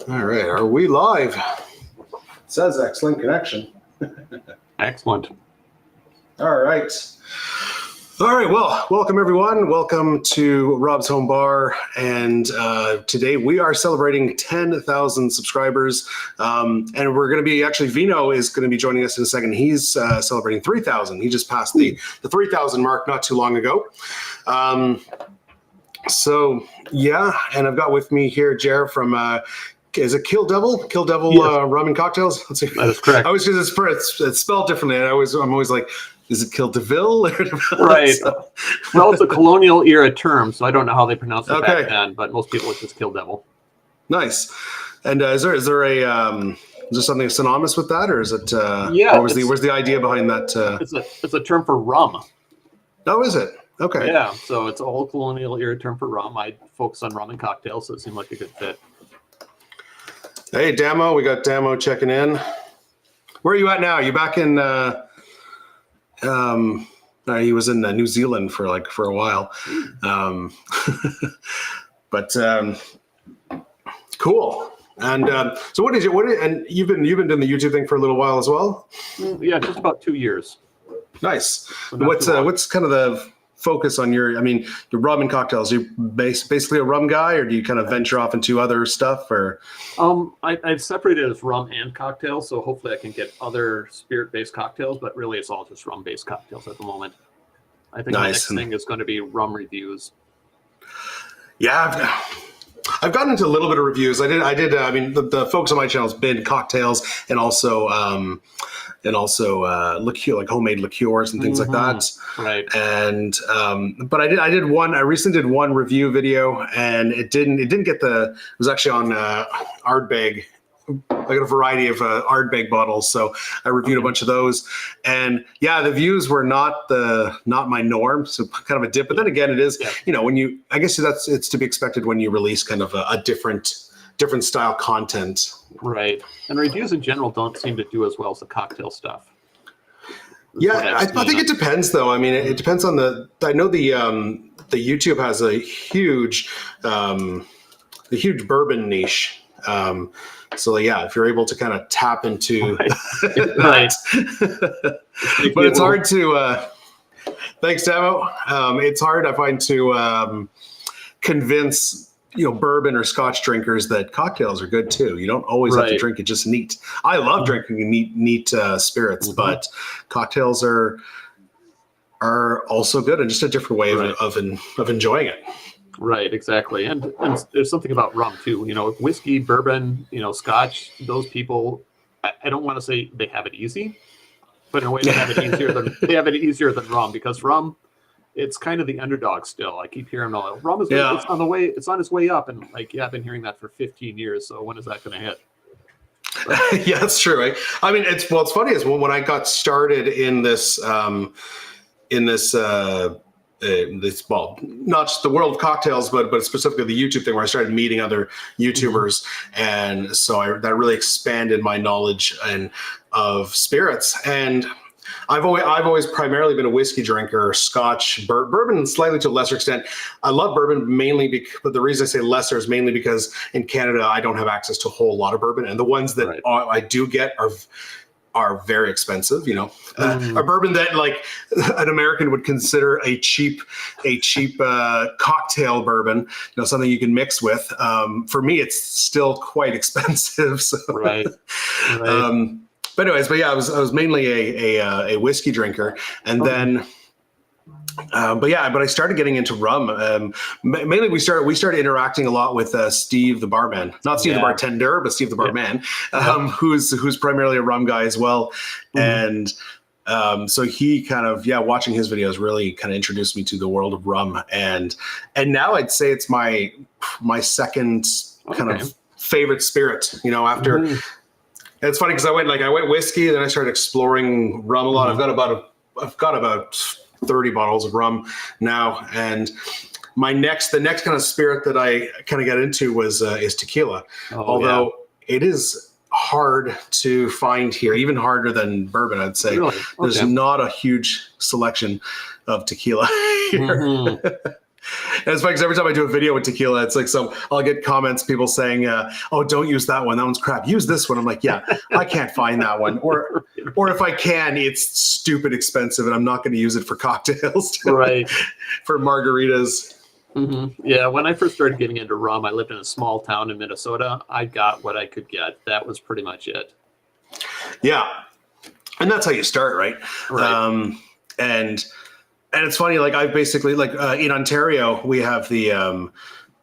All right, are we live? It says excellent connection. Excellent. All right. Well, welcome everyone. Welcome to Rob's Home Bar. And today we are celebrating 10,000 subscribers. And we're going to be, actually, Vino is going to be joining us in a second. He's celebrating 3,000. He just passed the 3,000 mark not too long ago. So, yeah, and I've got with me here Jer from, is it Kill Devil? Kill Devil Yes. Rum and Cocktails? Let's see. That is correct. I always it's spelled differently. And I'm always like, is it Kill Deville? Right. So, Well, it's a colonial era term, so I don't know how they pronounce it Okay. back then, but most people would just Kill Devil. nice. And is there something synonymous with that, or is it? Yeah, Or where's the idea behind that? It's a term for rum. Oh, is it? Okay. Yeah, so it's a whole colonial era term for rum. I focus on rum and cocktails, so it seemed like a good fit. Hey, Damo, we got Damo checking in. Where are you at now? You back in? He was in New Zealand for a while, but cool. And so, what is it? And you've been doing the YouTube thing for a little while as well. Yeah, just about 2 years. Nice. So not too long. What's kind of the focus on your rum and cocktails? Are you basically a rum guy, or do you kind of venture off into other stuff? Or I've separated it as rum and cocktails, so hopefully I can get other spirit-based cocktails, but really it's all just rum-based cocktails at the moment. I think the Nice. next thing is going to be rum reviews. yeah, I've gotten into a little bit of reviews. I did. The focus on my channel has been cocktails and also liqueur, like homemade liqueurs and things like that. Right. And but I did one. I recently did one review video, and it didn't get the. It was actually on Ardbeg. I got a variety of Ardbeg bottles, so I reviewed a bunch of those. And yeah, the views were not my norm, so kind of a dip. But then again, it is I guess it's to be expected when you release kind of a different style content. Right. And reviews in general don't seem to do as well as the cocktail stuff. Yeah, I think it depends, though. I mean, it depends on I know the YouTube has a huge bourbon niche. So yeah, if you're able to kind of tap into Right. but it's hard to. Thanks, Demo. It's hard, I find, to convince bourbon or Scotch drinkers that cocktails are good too. You don't always have to Right. drink it just neat. I love drinking neat spirits, but cocktails are also good and just a different way Right. of enjoying it. Right, exactly. And there's something about rum too. Whiskey, bourbon, Scotch, those people, I don't want to say they have it easy, but in a way they have it easier than rum, because rum, it's kind of the underdog still. I keep hearing rum is it's on its way up, and I've been hearing that for 15 years. So when is that going to hit? Yeah, that's true. Right? I mean, it's funny is when I got started in this not just the world of cocktails, but specifically the YouTube thing, where I started meeting other YouTubers, and so that really expanded my knowledge of spirits. And I've always primarily been a whiskey drinker, Scotch, bourbon, slightly to a lesser extent. I love bourbon mainly, but the reason I say lesser is mainly because in Canada I don't have access to a whole lot of bourbon, and the ones that I do get are very expensive. A bourbon that an American would consider a cheap cocktail bourbon, something you can mix with. For me, it's still quite expensive. So. Right. But yeah, I was mainly a whiskey drinker, and then. But I started getting into rum. Mainly, we started interacting a lot with Steve the barman, not Steve the bartender, but Steve the barman, who's primarily a rum guy as well. And so he kind of watching his videos really kind of introduced me to the world of rum, and now I'd say it's my second kind of favorite spirit. After. It's funny because I went whiskey, then I started exploring rum a lot. I've got about 30 bottles of rum now, and the next kind of spirit that I kind of got into is tequila. Although it is hard to find here, even harder than bourbon, I'd say. Really? There's not a huge selection of tequila here. And it's funny because every time I do a video with tequila, it's like I'll get comments, people saying, "Oh, don't use that one. That one's crap. Use this one." I'm like, "Yeah, I can't find that one, or if I can, it's stupid expensive, and I'm not going to use it for cocktails, Right. for margaritas." Yeah, when I first started getting into rum, I lived in a small town in Minnesota. I got what I could get. That was pretty much it. Yeah, and that's how you start, right? Right. And it's funny, like I've basically in Ontario, we have the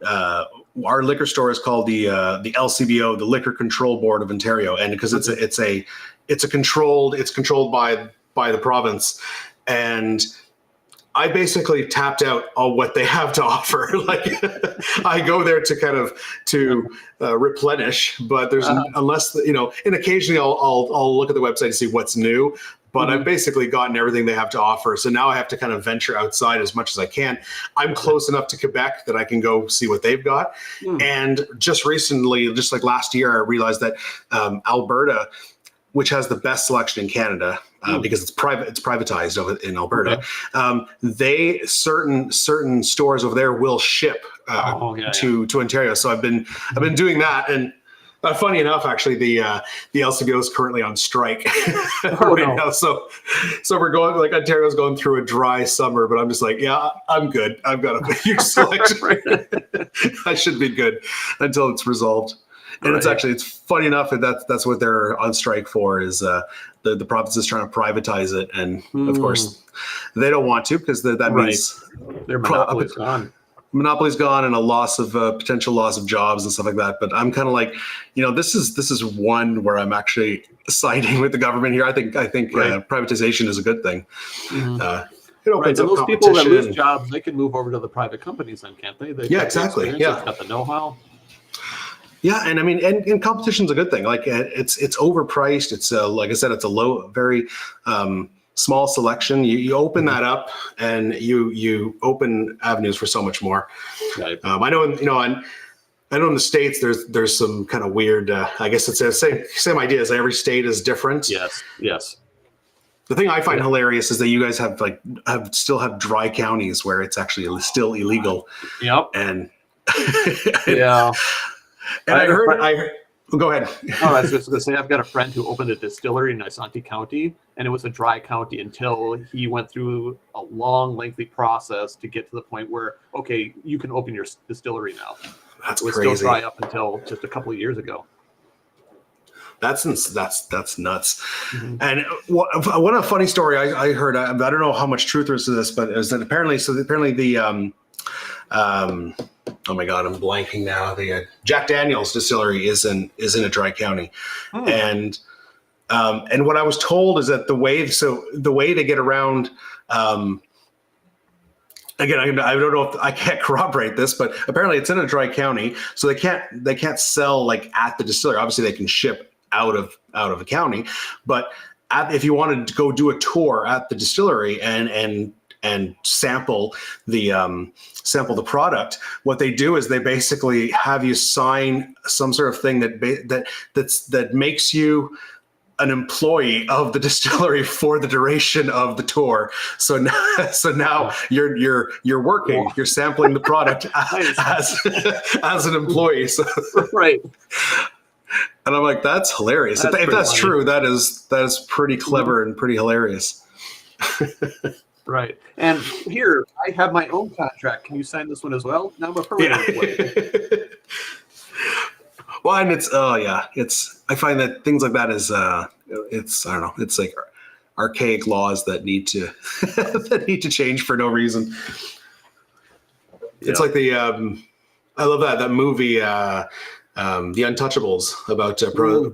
our liquor store is called the LCBO, the Liquor Control Board of Ontario, and because it's controlled by the province, and I basically tapped out all what they have to offer. Like I go there to kind of replenish, but there's unless and occasionally I'll look at the website to see what's new. But I've basically gotten everything they have to offer. So now I have to kind of venture outside as much as I can. I'm close enough to Quebec that I can go see what they've got. And just recently, just like last year, I realized that Alberta, which has the best selection in Canada, because it's privatized over in Alberta. They certain stores over there will ship to Ontario. So I've been doing that, and funny enough, actually, the LCBO is currently on strike now. So we're going, like, Ontario's going through a dry summer, but I'm just like, yeah, I'm good. I've got a huge selection. I should be good until it's resolved. And it's funny enough that that's what they're on strike for, is the province is trying to privatize it, and of course they don't want to, because that means their monopoly's gone. Monopoly's gone, and a potential loss of jobs and stuff like that. But I'm kind of like, this is one where I'm actually siding with the government here. I think privatization is a good thing. It opens up those people that lose jobs, they can move over to the private companies then, can't they? Yeah, exactly. Yeah, they've got the know-how. Yeah, and I mean, and competition's a good thing. Like it's overpriced. It's like I said, it's a very small selection. You open that up, and you open avenues for so much more. Right. I know, I know in the States there's some kind of weird. I guess it's the same idea. As every state is different. Yes. The thing I find hilarious is that you guys still have dry counties where it's actually still illegal. Yep. And yeah. And I heard. Go ahead. I was just going to say, I've got a friend who opened a distillery in Isanti County, and it was a dry county until he went through a long, lengthy process to get to the point where, okay, you can open your distillery now. That's it was crazy. Still dry up until just a couple of years ago. That's nuts. And what a funny story I heard. I don't know how much truth there is to this, but it was that apparently the oh my God, I'm blanking now. The Jack Daniel's distillery is in a dry county, and what I was told is that the way they get around. Again, I don't know if I can't corroborate this, but apparently it's in a dry county, so they can't sell like at the distillery. Obviously, they can ship out of the county, but if you wanted to go do a tour at the distillery and sample the product, what they do is they basically have you sign some sort of thing that makes you an employee of the distillery for the duration of the tour. So now you're working, you're sampling the product as an employee. So, right. And I'm like, that's hilarious. If that's true, that is pretty clever and pretty hilarious. Right. And here, I have my own contract. Can you sign this one as well? Now I'm a permanent employee. Well, and I find that things like that is, I don't know, it's like archaic laws that need to change for no reason. It's like I love that movie, The Untouchables, about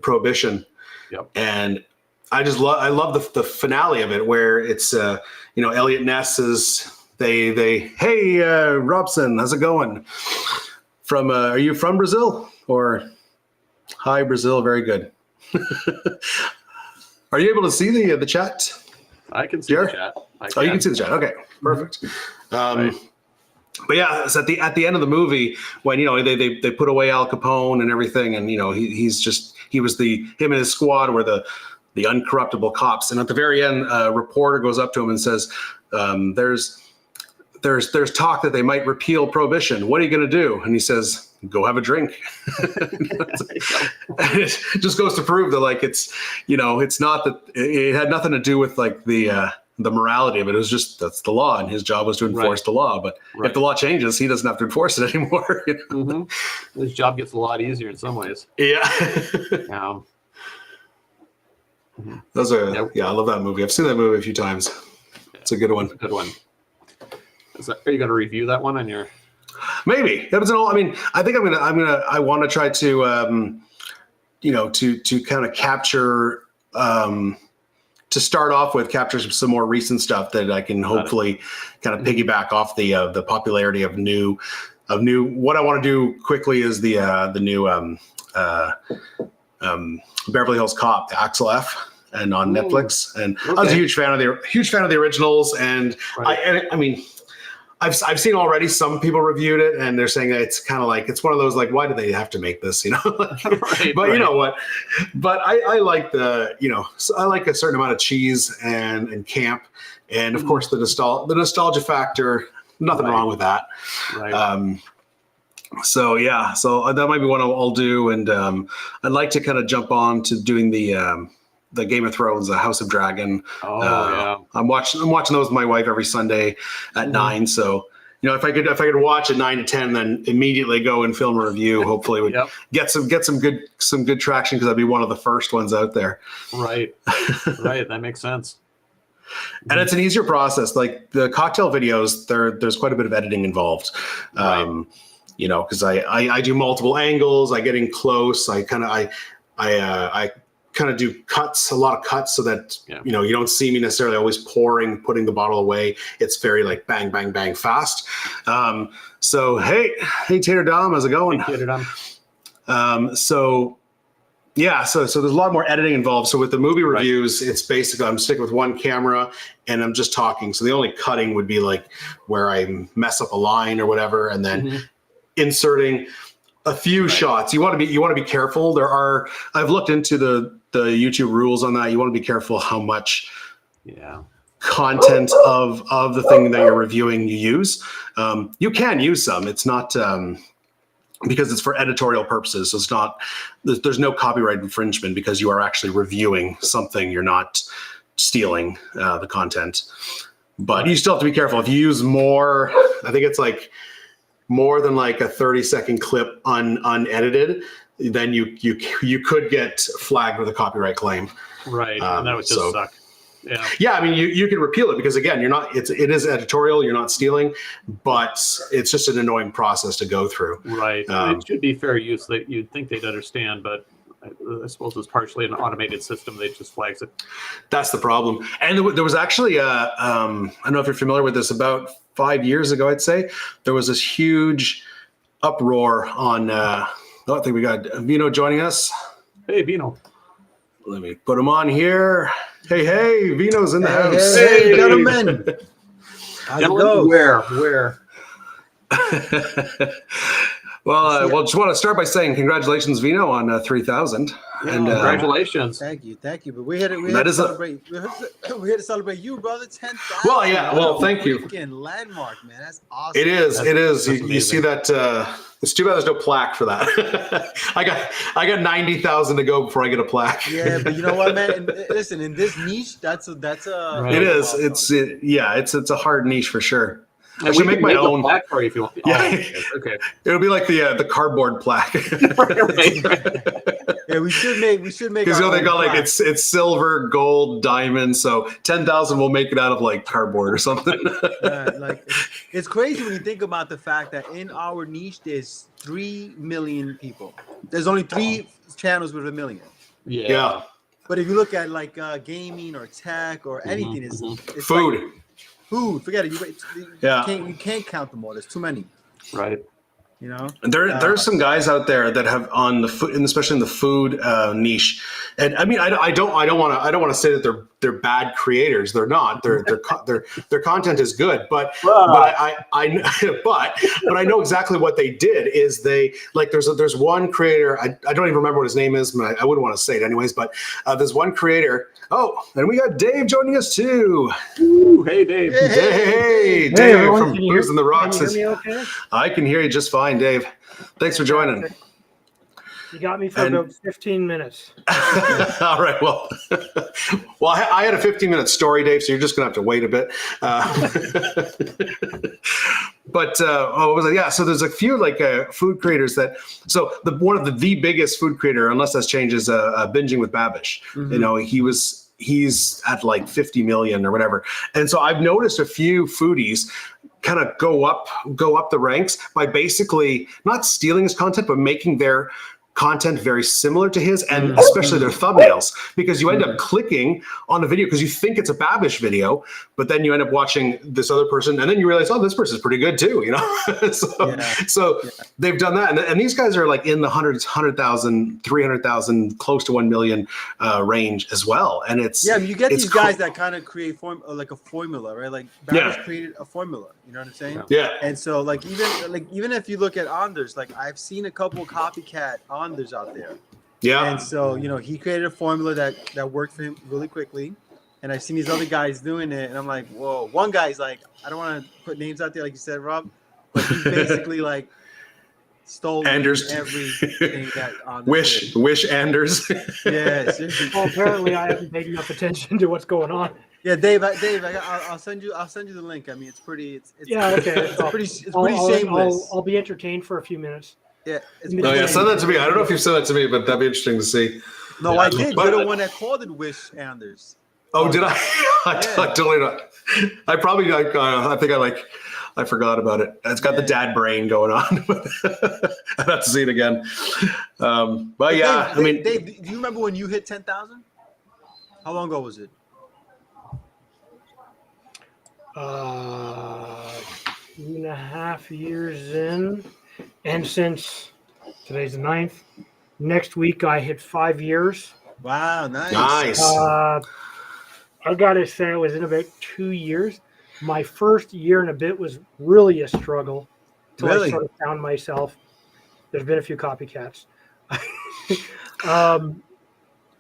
prohibition. Yep. And I love the finale of it, where it's Elliot Ness is hey Robson, how's it going? From are you from Brazil? Or hi Brazil, very good. Are you able to see the chat? I can see the chat. You can see the chat. Okay, perfect. Right. But yeah, it's at the end of the movie when they put away Al Capone and everything, and him and his squad were the uncorruptible cops. And at the very end, a reporter goes up to him and says, there's talk that they might repeal prohibition. What are you going to do? And he says, go have a drink. And it just goes to prove that, like, it's, you know, it's not that it had nothing to do with like the morality of it. It was just, that's the law, and his job was to enforce the law. But if the law changes, he doesn't have to enforce it anymore. You know? His job gets a lot easier in some ways. Yeah. Those are, I love that movie. I've seen that movie a few times. It's a good one. Good one. Are you going to review that one on your? Maybe. That was an old, I mean, I think I want to try to, you know, to kind of capture, to start off with, capture some more recent stuff that I can hopefully kind of piggyback off the popularity of new. What I want to do quickly is the new Beverly Hills Cop, the Axel F, and on Netflix. And I was a huge fan of the originals. And I mean, I've seen already some people reviewed it, and they're saying that it's kind of like, it's one of those, like, why do they have to make this, you know? You know what? But I like you know, I like a certain amount of cheese and camp, and of course the nostalgia factor. Nothing wrong with that. So yeah, so that might be one I'll do, and I'd like to kind of jump on to doing the Game of Thrones, the House of Dragon. I'm watching those with my wife every Sunday at 9. So, you know, if I could watch at 9 to 10, then immediately go and film a review. Hopefully, would get some good traction, because I'd be one of the first ones out there. Right. That makes sense. And it's an easier process. Like the cocktail videos, there's quite a bit of editing involved. You know, because I do multiple angles. I get in close. I kind of do cuts, a lot of cuts, so that you know, you don't see me necessarily always putting the bottle away. It's very like bang, bang, bang, fast. So hey Tater Dom, how's it going? Hey, Tater Dom. So there's a lot more editing involved. So with the movie reviews, it's basically I'm sticking with one camera and I'm just talking. So the only cutting would be like where I mess up a line or whatever, and then inserting a few shots. You want to be careful. I've looked into the YouTube rules on that. You want to be careful how much content of the thing that you're reviewing you use. You can use some. It's not because it's for editorial purposes. So it's not, there's no copyright infringement, because you are actually reviewing something. You're not stealing the content. But you still have to be careful. If you use more, I think it's like more than like a 30-second clip unedited, then you could get flagged with a copyright claim. Right. And that would just suck. Yeah, I mean, you can repeal it, because again, it is editorial, you're not stealing, but it's just an annoying process to go through. Right. It should be fair use. That you'd think they'd understand, but I suppose it's partially an automated system. They just flags it. That's the problem. And there was actually I don't know if you're familiar with this, about 5 years ago, I'd say, there was this huge uproar on, I think we got Vino joining us. Hey, Vino. Let me put him on here. Hey, Vino's in the house. Hey, gentlemen. Gentlemen, where? Well, just want to start by saying congratulations, Vino, on 3,000. And congratulations. Thank you. But we had to celebrate. We had to celebrate you, brother. 10,000. Well, yeah. Well, thank you. Landmark, man. That's awesome. It is. You see that? It's too bad there's no plaque for that. I got 90,000 to go before I get a plaque. Yeah, but you know what, man? And listen, in this niche, that's a. Right. It is. It's a hard niche for sure. I should make my own plaque for you if you want. Yeah. Okay. It'll be like the cardboard plaque. right. Yeah, we should make. Because they got like it's silver, gold, diamond. So 10,000 will make it out of like cardboard or something. Like it's crazy when you think about the fact that in our niche there's 3 million people. There's only 3 channels with 1 million. Yeah. But if you look at like gaming or tech or anything, it's food. Like, food, forget it. You can't count them all. There's too many. Right. You know, and there's some guys out there that have on the food, and especially in the food niche. And I mean, I don't want to say that they're bad creators. They're not. Their content is good, but I know exactly what they did. Is they like there's one creator. I don't even remember what his name is. I wouldn't want to say it anyways. But there's one creator Oh, and we got Dave joining us too. Ooh, hey, Dave. Hey, Dave everyone, from can you Booze in the Rocks. Can you hear me okay? I can hear you just fine, Dave. Thanks for joining. You got me for And- about 15 minutes. All right. Well, I had a 15-minute story, Dave, so you're just gonna have to wait a bit. But what was it? Yeah. So there's a few food creators that. So one of the biggest food creator, unless that's changed, is Binging with Babish. Mhm. You know, he's at like 50 million or whatever, and so I've noticed a few foodies kind of go up the ranks by basically not stealing his content, but making their content very similar to his, and especially their thumbnails, because you end up clicking on a video because you think it's a Babish video, but then you end up watching this other person, and then you realize, oh, this person's pretty good too, you know. So they've done that, and these guys are like in the hundreds, 100,000, 300,000, close to 1 million range as well, and it's you get it's these guys that kind of create like a formula, right? Like Babish created a formula. You know what I'm saying? Yeah. And so even if you look at Anders, like I've seen a couple copycat Anders out there. Yeah. And so, he created a formula that worked for him really quickly. And I've seen these other guys doing it, and I'm like, whoa. One guy's like, I don't want to put names out there, like you said, Rob, but he basically like stole Anders. everything that Anders Wish Anders. Yes. Well, apparently I haven't paid enough attention to what's going on. Yeah, Dave. I'll send you the link. I mean, it's pretty. It's Yeah, okay. It's pretty shameless. I'll be entertained for a few minutes. Yeah. It's Oh yeah, send that to me. I don't know if you've sent that to me, but that'd be interesting to see. No, Yeah. I did. But- You're the one that called it Wish Anders. Oh, did I? I Yeah. totally not. I probably I think I forgot about it. It's got the dad brain going on. I'd have to see it again. But yeah, Dave, Dave, do you remember when you hit 10,000? How long ago was it? 2.5 years in, and since today's the 9th, next week I hit 5 years. Wow, nice. Nice. I gotta say, it was in about 2 years. My first year and a bit was really a struggle until Really? I sort of found myself. There's been a few copycats.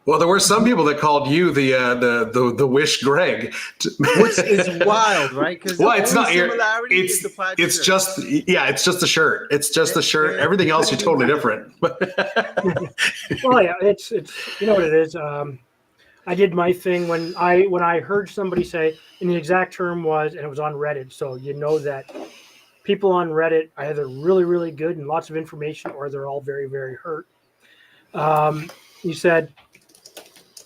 Well, there were some people that called you the Wish Greg, Which is wild, right? Because well, it's not your. It's the plaid It's shirt. just it's just the shirt. It's just the shirt. Everything else you're totally different. Well, yeah, it's you know what it is. I did my thing when I heard somebody say, and the exact term was, and it was on Reddit, so you know that people on Reddit are either really, really good and lots of information, or they're all very, very hurt. You said,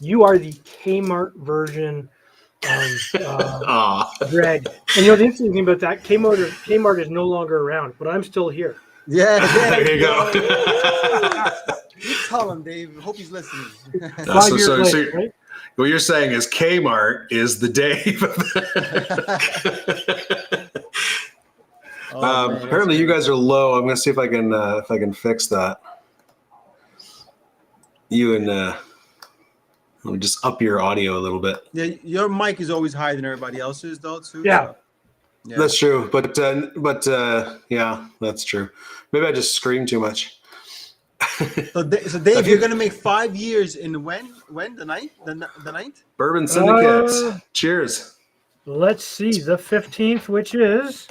you are the Kmart version of Greg. And the interesting thing about that, Kmart is no longer around, but I'm still here. Yeah. There you go. You tell him, Dave. Hope he's listening. 5 years later, right? What you're saying is Kmart is the Dave. Oh, man, apparently, you guys are low. I'm going to see if I can fix that. You and let me just up your audio a little bit. Yeah, your mic is always higher than everybody else's, though. Too. Yeah. So, yeah. That's true, but yeah, that's true. Maybe I just scream too much. So Dave, you're gonna make 5 years in when the ninth, the ninth. Bourbon Syndicate. Cheers. Let's see, the 15th, which is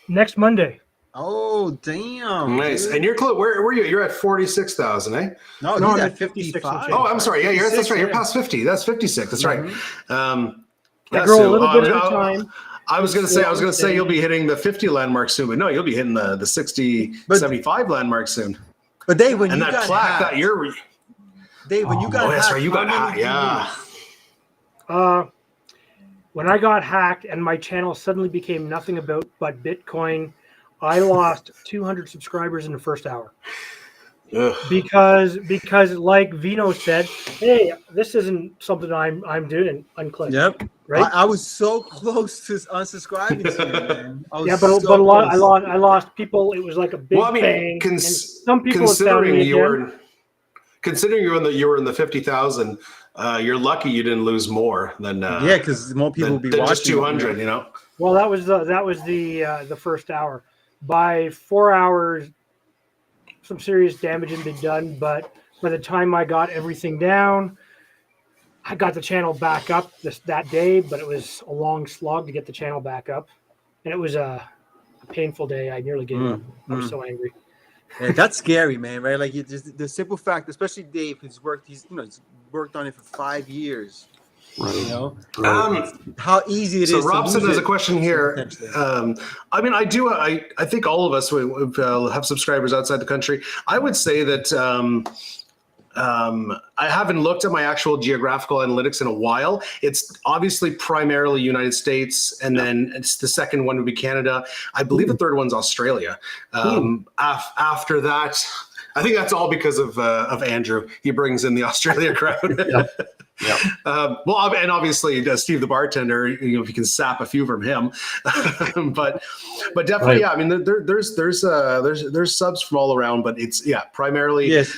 next Monday. Oh damn! Nice. dude. And you're close. Where were you? You're at 46,000, eh? No, No, he's I'm at at 56 and 55. change. Oh, I'm sorry. Yeah, that's right. You're Yeah. past 50. That's 56. That's right. I Yeah, grow so, a little bit at a time. I was gonna say you'll be hitting the 50 landmark soon, but no, you'll be hitting the 60, But- 75 landmark soon. But Dave, when And you that got plaque hacked, that you're Dave, when you got oh, that's hacked, right, you how got many hacked, did you yeah. lose? When I got hacked and my channel suddenly became nothing but Bitcoin, I lost 200 subscribers in the first hour. Ugh. Because like Vino said, hey, this isn't something I'm doing. Unclick. Yep. Right. I was so close to unsubscribing to you, man. I was Yeah, but so a lot. close. I lost people. It was like a big Well, I mean, bang. And some people have found considering me you again. considering you were in the 50,000, you're lucky you didn't lose more than Yeah, because more people will be than watching. just 200. You know. Well, that was the first hour. By 4 hours, some serious damage had been done, but By the time I got everything down, I got the channel back up that day, but it was a long slog to get the channel back up, and it was a painful day. I nearly gave up. I was so angry. Yeah, that's scary, man. Right? Like just the simple fact, especially Dave, he's worked on it for 5 years. Right. You know Um, how easy it is. So to Robson lose has a it. question here. Potentially. I mean, I think all of us have subscribers outside the country. I would say that I haven't looked at my actual geographical analytics in a while. It's obviously primarily United States, and then it's the second one would be Canada. I believe the third one's Australia. After that, I think that's all because of Andrew. He brings in the Australia crowd. Yeah. Well, and obviously Steve the bartender. You know, if you can sap a few from him, but definitely, Right. yeah. I mean, there's subs from all around, but it's primarily Yes.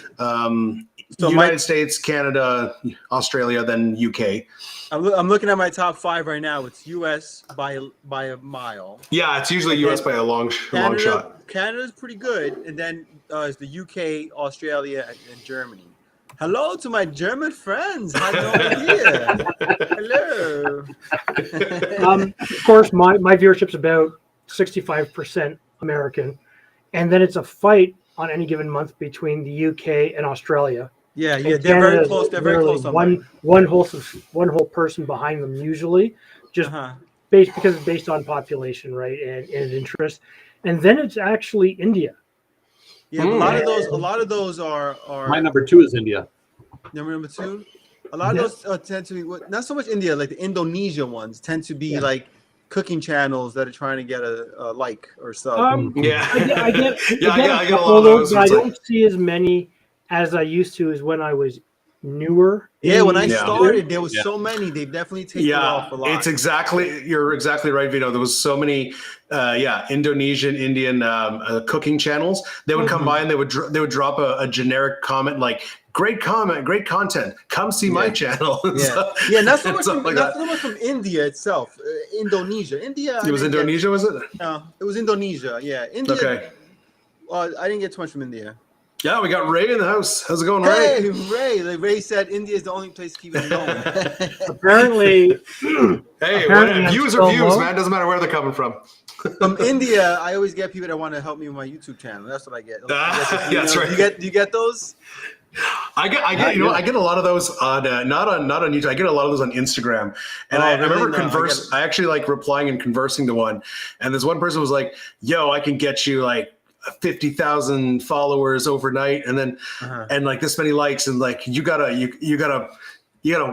So United States, Canada, Australia, then UK. I'm looking at my top 5 right now. It's U.S. by a mile. Yeah, it's usually US by a long shot. Canada's pretty good, and then it's the UK, Australia, and Germany. Hello to my German friends. How you doing here? Hello. Of course, my viewership's about 65% American, and then it's a fight on any given month between the UK and Australia. Yeah, And they're very Canada's close. They're very literally close. On one whole person behind them usually, just because it's based on population, right, and interest. And then it's actually India. Yeah, but a lot of those are My number 2 is India. number 2. A lot of those tend to be not so much India, like the Indonesia ones tend to be like cooking channels that are trying to get a like or sub. Yeah, I get I get a couple lot of of those. but I It's like- don't see as many as I used to as when I was newer. Yeah, when I Yeah. started, there was so many. They've definitely taken off a lot. You're exactly right, Vito. There was so many, Indonesian, Indian cooking channels. They would come by and they would drop a generic comment like, "Great comment, great content. Come see my channel." Yeah, not so and much stuff from, like not that. so much from India itself. Indonesia, It was Indonesia, was it? No, it was Indonesia. Yeah, India. Okay. I didn't get too much from India. Yeah, we got Ray in the house. How's it going, Ray? Hey, Ray! Like Ray said, India is the only place to keep it going. Apparently, Hey, Apparently I'm views still are views, low. man. Doesn't matter where they're coming from. From India, I always get people that want to help me with my YouTube channel. That's what I get. That's right. Do you get those? I get I get a lot of those on not on YouTube. I get a lot of those on Instagram, and I remember I actually like replying and conversing to one, and this one person was like, "Yo, I can get you like 50,000 followers overnight, and then and like this many likes, and like you gotta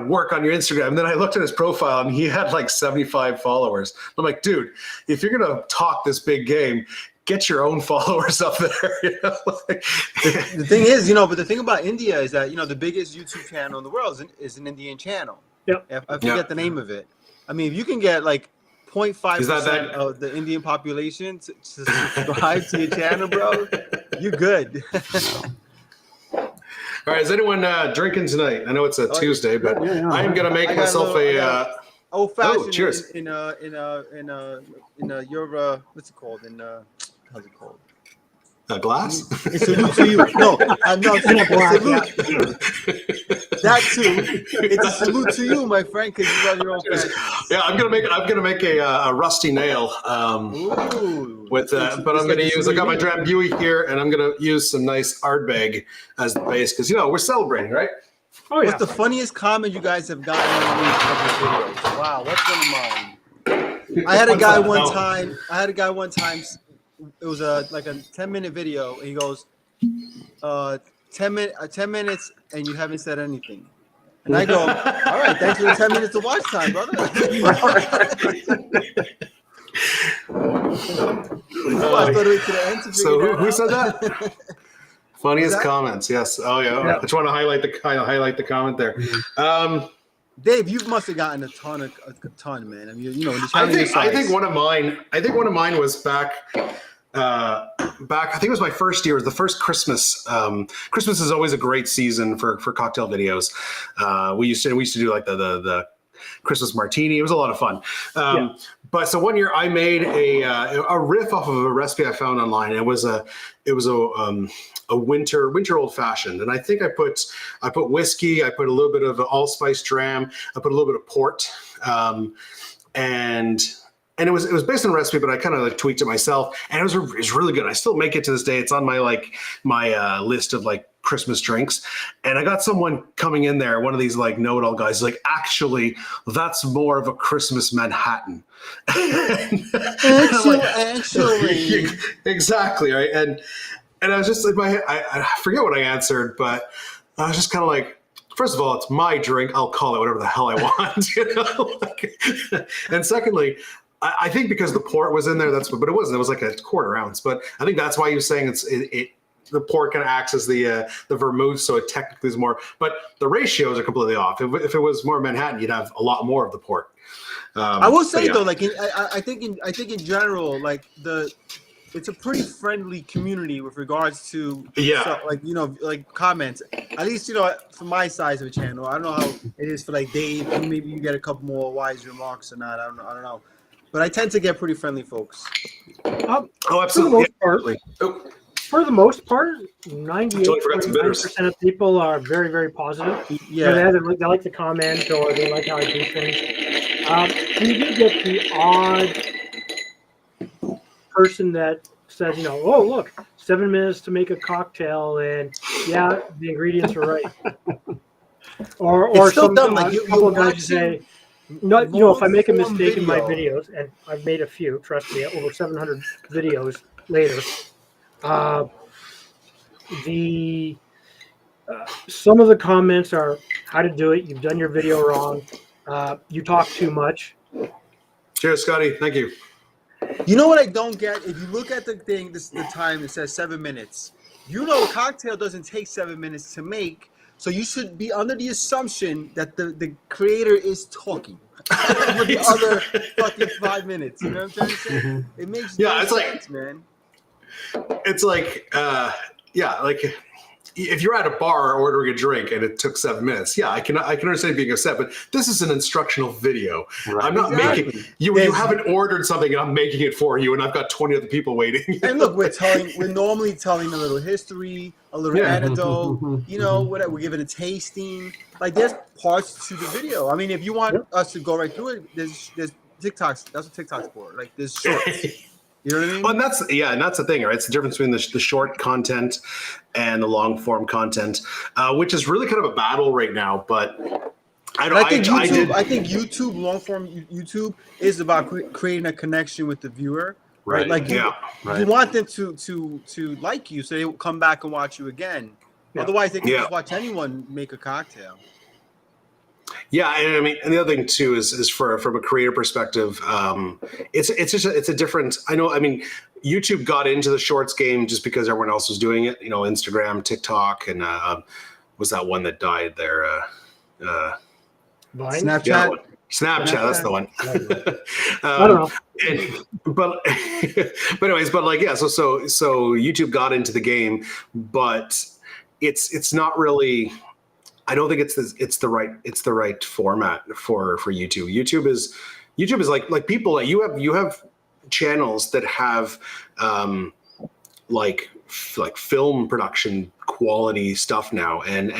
work on your Instagram." And then I looked at his profile, and he had like 75 followers. I'm like, dude, if you're gonna talk this big game, get your own followers up there. You know? The thing is, but the thing about India is that the biggest YouTube channel in the world is an Indian channel. Yep. I forget the name of it. I mean, if you can get like 0.5% of the Indian population to subscribe to your channel, bro, you're good. All right, is anyone drinking tonight? I know it's a Tuesday, but I am gonna make myself old fashioned. cheers. In your what's it called? How's it called? A glass? A salute to you. No, that too. It's a salute to you, my friend, because you love your own fashion. Yeah, I'm gonna make a rusty nail. Ooh. With but I'm gonna use. I got my Drambuie here, and I'm gonna use some nice Ardbeg as the base because we're celebrating, right? oh yeah, What's the funniest comment you guys have gotten on these couple of videos? Wow, what's one of mine? I had a guy one time. It was like a 10-minute video, and he goes, 10 minutes, and you haven't said anything. And I go, all right, thanks for the 10 minutes of watch time, brother. So who said that? Funniest comments, yes. Oh yeah. I just want to highlight the comment there. Dave, you must have gotten a ton, man. I mean, I think one of mine was back. I think it was my first year. It was the first Christmas. Christmas is always a great season for cocktail videos. We used to do like the Christmas martini. It was a lot of fun. But so one year I made a riff off of a recipe I found online. It was a winter old fashioned, and I think I put whiskey, I put a little bit of allspice dram, I put a little bit of port, and it was based on a recipe, but I kind of like tweaked it myself, and it was really good. I still make it to this day. It's on my list of like Christmas drinks. And I got someone coming in there, one of these like know-it-all guys, like, actually, that's more of a Christmas Manhattan. Actually. Exactly, right? And I was just in my head, I forget what I answered, but I was just kind of like, first of all, it's my drink. I'll call it whatever the hell I want, you know? And secondly, I think because the port was in there, but it wasn't. It was like a quarter ounce. But I think that's why he was saying the port kind of acts as the vermouth, so it technically is more. But the ratios are completely off. If it was more Manhattan, you'd have a lot more of the port. I will say though, like I think in general, like it's a pretty friendly community with regards to like like comments. At least for my size of a channel, I don't know how it is for like Dave. Maybe you get a couple more wise remarks or not. I don't know. But I tend to get pretty friendly folks. Absolutely. For the most part, 98% of people are very, very positive. Yeah. They like to comment or they like how I do things. You do get the odd person that says, oh, look, 7 minutes to make a cocktail, and yeah, the ingredients are right. or some couple of guys say, if I make a mistake in my videos, and I've made a few, trust me, over 700 videos later, some of the comments are how to do it. You've done your video wrong. You talk too much. Cheers, Scotty. Thank you. You know what I don't get? If you look at the thing, the time, it says 7 minutes. A cocktail doesn't take 7 minutes to make. So you should be under the assumption that the creator is talking for the other fucking 5 minutes. You know what I'm trying to say? Mm-hmm. It makes no sense, man. It's like, like if you're at a bar ordering a drink and it took 7 minutes, I can understand being upset, but this is an instructional video. Right. I'm not making you haven't ordered something and I'm making it for you, and I've got 20 other people waiting. And look, we're normally telling a little history, a little anecdote, whatever. We're giving a tasting. Like there's parts to the video. I mean, if you want us to go right through it, there's TikToks. That's what TikTok's for. Like there's shorts. You know what I mean? Well, and that's the thing, right? It's the difference between the short content and the long form content, which is really kind of a battle right now. But I think YouTube, long form YouTube, is about creating a connection with the viewer, right? Like you want them to like you, so they will come back and watch you again. Yeah. Otherwise, they can just watch anyone make a cocktail. Yeah, and I mean, and the other thing too is from a creator perspective, it's a different. I know. I mean, YouTube got into the shorts game just because everyone else was doing it. Instagram, TikTok, and was that one that died there? Vine? Snapchat. Yeah, Snapchat, that's the one. I don't know. But anyways, so YouTube got into the game, but it's not really. I don't think it's the right format for YouTube. YouTube is like people that you have channels that have like film production quality stuff now, and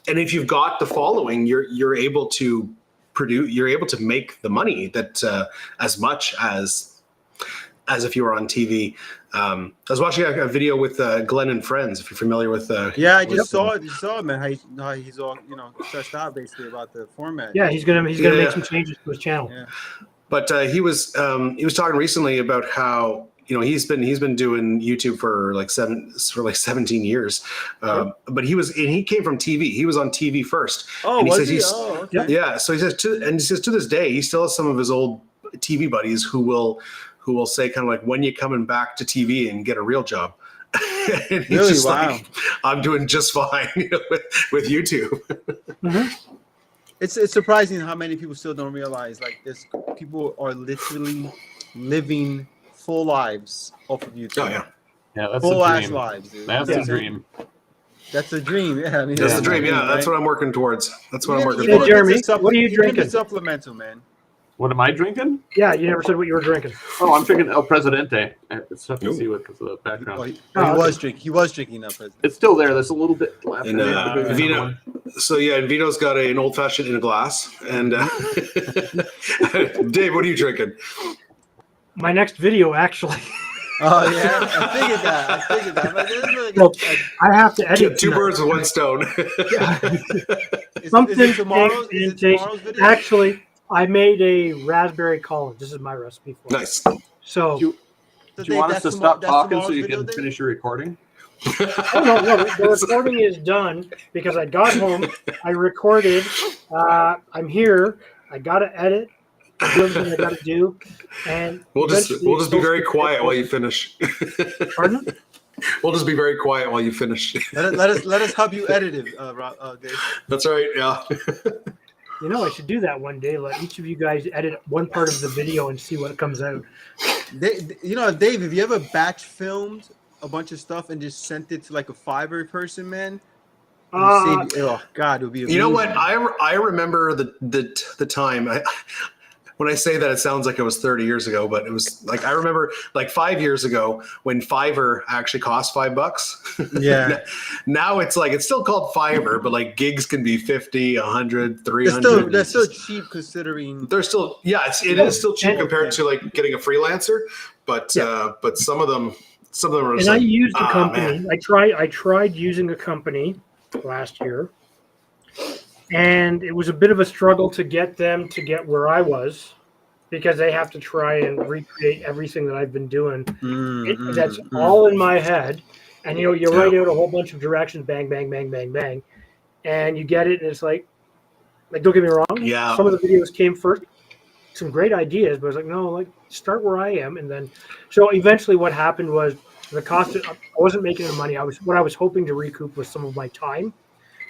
if you've got the following, you're able to make the money that as much as if you were on TV. I was watching a video with Glenn and Friends. If you're familiar with, I just saw it. You saw it, man. How he's all stressed out basically about the format. Yeah, he's gonna make some changes to his channel. Yeah. But he was talking recently about how he's been doing YouTube for like 17 years. But he came from TV. He was on TV first. Oh, and was he? Okay. Yeah. So he says to this day he still has some of his old TV buddies who will say kind of like, when you coming back to TV and get a real job? And he's really? Just wow. like, I'm doing just fine with YouTube. Mm-hmm. It's surprising how many people still don't realize like this. People are literally living full lives off of YouTube. Oh yeah. Yeah, that's full the ass dream. lives, dude. That's the dream. That's a dream. Yeah, I mean, That's Yeah. the dream. Yeah, that's right? what I'm working towards. That's what I'm working Even Hey, if towards. it's Jeremy, what are you even if drinking? it's supplemental, man. What am I drinking? Yeah, you never said what you were drinking. Oh, I'm drinking El Presidente. It's tough to Ooh. see with the Oh, background. he, Oh, he okay. was drinking. He was drinking up. It's still there. There's a little bit left. And Maybe I'll drink another Vino, one. so yeah, and Vito's got an old fashioned in a glass. And Dave, what are you drinking? My next video, actually. Oh yeah, I figured that. I figured that. But this is like Well, I have to edit Two tonight. birds with one stone. is Something it tomorrow's? tastes Is it and tomorrow's video? Actually, I made a raspberry collard. This is my recipe for it. Nice. So, Do you want us to stop talking so you can finish your recording? oh no, the recording is done because I got home, I recorded, I'm here, I got to edit, do everything I got to do, and We'll just eventually be very it's quiet while you finish. Pardon? We'll just be very quiet while you finish. Let us help you edit it, Dave. That's right. Yeah. You know, I should do that one day. Let each of you guys edit one part of the video and see what comes out. You know, Dave, if you ever batch filmed a bunch of stuff and just sent it to like a Fiverr person, man, oh God, it would be amazing. You know what? I remember the time. When I say that, it sounds like it was 30 years ago, but it was like I remember like 5 years ago when Fiverr actually cost $5. Yeah. Now it's like it's still called Fiverr, but like gigs can be 50, 100, 300. They're still cheap considering. They're still it is still cheap And- compared to like getting a freelancer, but some of them are. And just I like, used a "Ah, company. man." I tried using a company last year, and it was a bit of a struggle to get them to get where I was because they have to try and recreate everything that I've been doing. That's all in my head, and you write out a whole bunch of directions, bang, bang, bang, bang, bang, and you get it, and it's like don't get me wrong. Yeah. Some of the videos came first, some great ideas, but I was like, no, like start where I am, and then so eventually what happened was the cost. I wasn't making the money. What I was hoping to recoup was some of my time,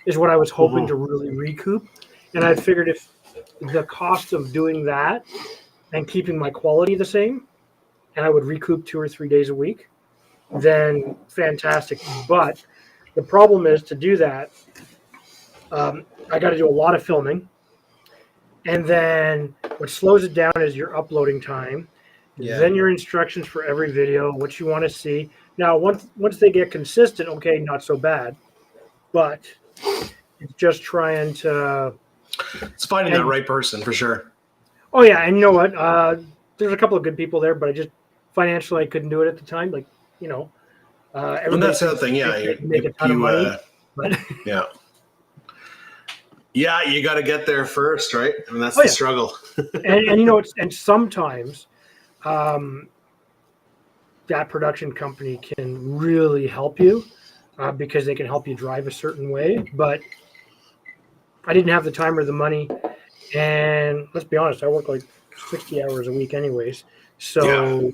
is what I was hoping to really recoup, and I figured if the cost of doing that and keeping my quality the same, and I would recoup 2 or 3 days a week, then fantastic. But the problem is to do that, I got to do a lot of filming. And then what slows it down is your uploading time. Yeah. Then your instructions for every video, what you want to see. Now, once they get consistent, okay, not so bad. But it's just trying to... It's finding that right person for sure. Oh, yeah, and you know what? There's a couple of good people there, but I just financially I couldn't do it at the time. Like, And that's the other thing. Yeah. you make a ton of money. But Yeah. Yeah, you got to get there first, right? I mean, that's Oh, the yeah. struggle. and sometimes that production company can really help you because they can help you drive a certain way. But I didn't have the time or the money, and let's be honest, I work like 60 hours a week, anyways. So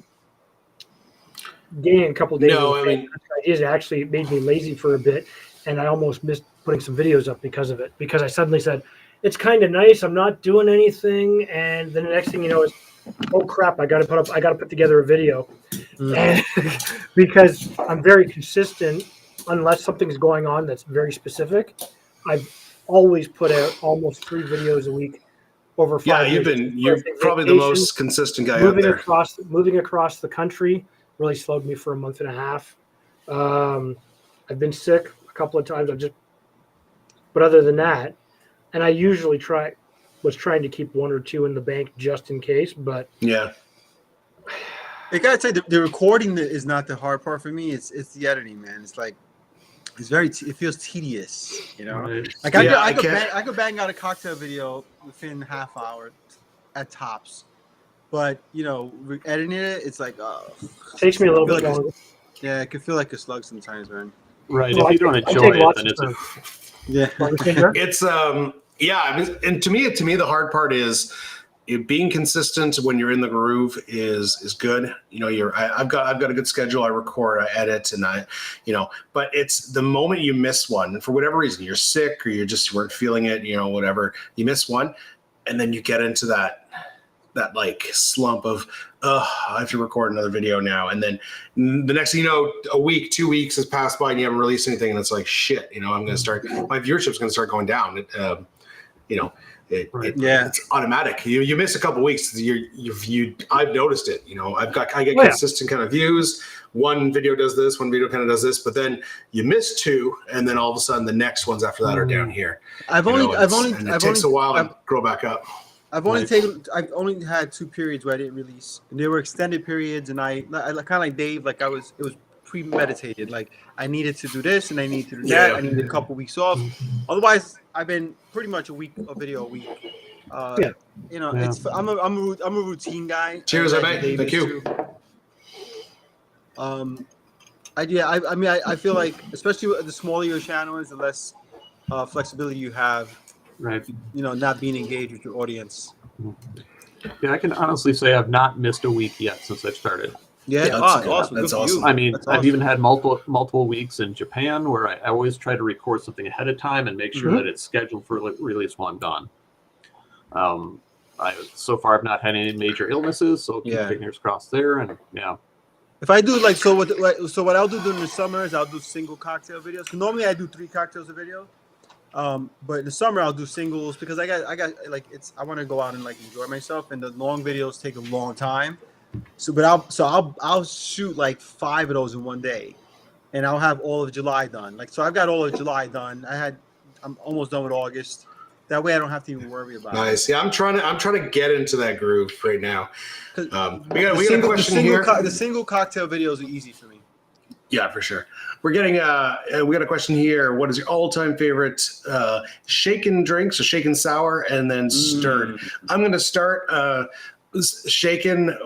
gaining a couple of days No, of I mean- ideas actually made me lazy for a bit, and I almost missed putting some videos up because of it. Because I suddenly said, "It's kind of nice. I'm not doing anything," and then the next thing you know is, "Oh crap! I got to put together a video," and, because I'm very consistent. Unless something's going on that's very specific, I've always put out almost 3 videos a week over 5 Yeah, years. you're probably the most consistent guy out moving there. moving across the country really slowed me for a month and a half. I've been sick a couple of times. But other than that, and I usually was trying to keep 1 or 2 in the bank just in case. But Yeah. I gotta say, the recording is not the hard part for me. It's the editing, man. It's like it feels tedious, you know. Right. Like Yeah, I could bang out a cocktail video within half hour at tops, but editing it, it's like it takes me a little I feel bit like longer. yeah, it can feel like a slug sometimes, man. Right. Well, If you don't I enjoy take it, lots then of it's a turns. Yeah. Understand, Jared? It's I mean, and to me the hard part is being consistent when you're in the groove is good. I've got a good schedule. I record, I edit, and but it's the moment you miss one, and for whatever reason, you're sick or you weren't feeling it, whatever, you miss one, and then you get into that like slump of, I have to record another video now, and then the next thing you know, a week, 2 weeks has passed by, and you haven't released anything, and it's like shit. I'm going to start, my viewership's going to start going down. It's automatic. You miss a couple weeks. I've noticed it. I get consistent kind of views. One video does this, one video kind of does this, but then you miss two, and then all of a sudden the next ones after that are down here. It takes a while to grow back up. I've only had 2 periods where I didn't release, and they were extended periods, and I kind of like Dave, like it was premeditated. Like I needed to do this, and I needed to do that. I needed a couple weeks off. Otherwise, I've been pretty much a video a week. I'm a routine guy. Cheers, mate. Thank you. I feel like, especially the smaller your channel is, the less flexibility you have. Right. Not being engaged with your audience. Yeah, I can honestly say I've not missed a week yet since I've started. Yeah, awesome. That's Good for awesome. you. I mean, That's I've awesome. even had multiple weeks in Japan where I always try to record something ahead of time and make sure that it's scheduled for release while I'm gone. So far I've not had any major illnesses, so keep fingers crossed there. And if I do what I'll do during the summer is I'll do single cocktail videos. So normally I do 3 cocktails a video. But in the summer I'll do singles because I got I want to go out and like enjoy myself, and the long videos take a long time. I'll shoot like 5 of those in one day, and I'll have all of July done. So I've got all of July done. I'm almost done with August. That way I don't have to even worry about it. Nice. Yeah, I'm trying to get into that groove right now. We got a question here. The single cocktail videos are easy for me. Yeah, for sure. We're getting we got a question here. What is your all-time favorite shaken drinks? So shaken sour and then stirred. I'm going to start shaken.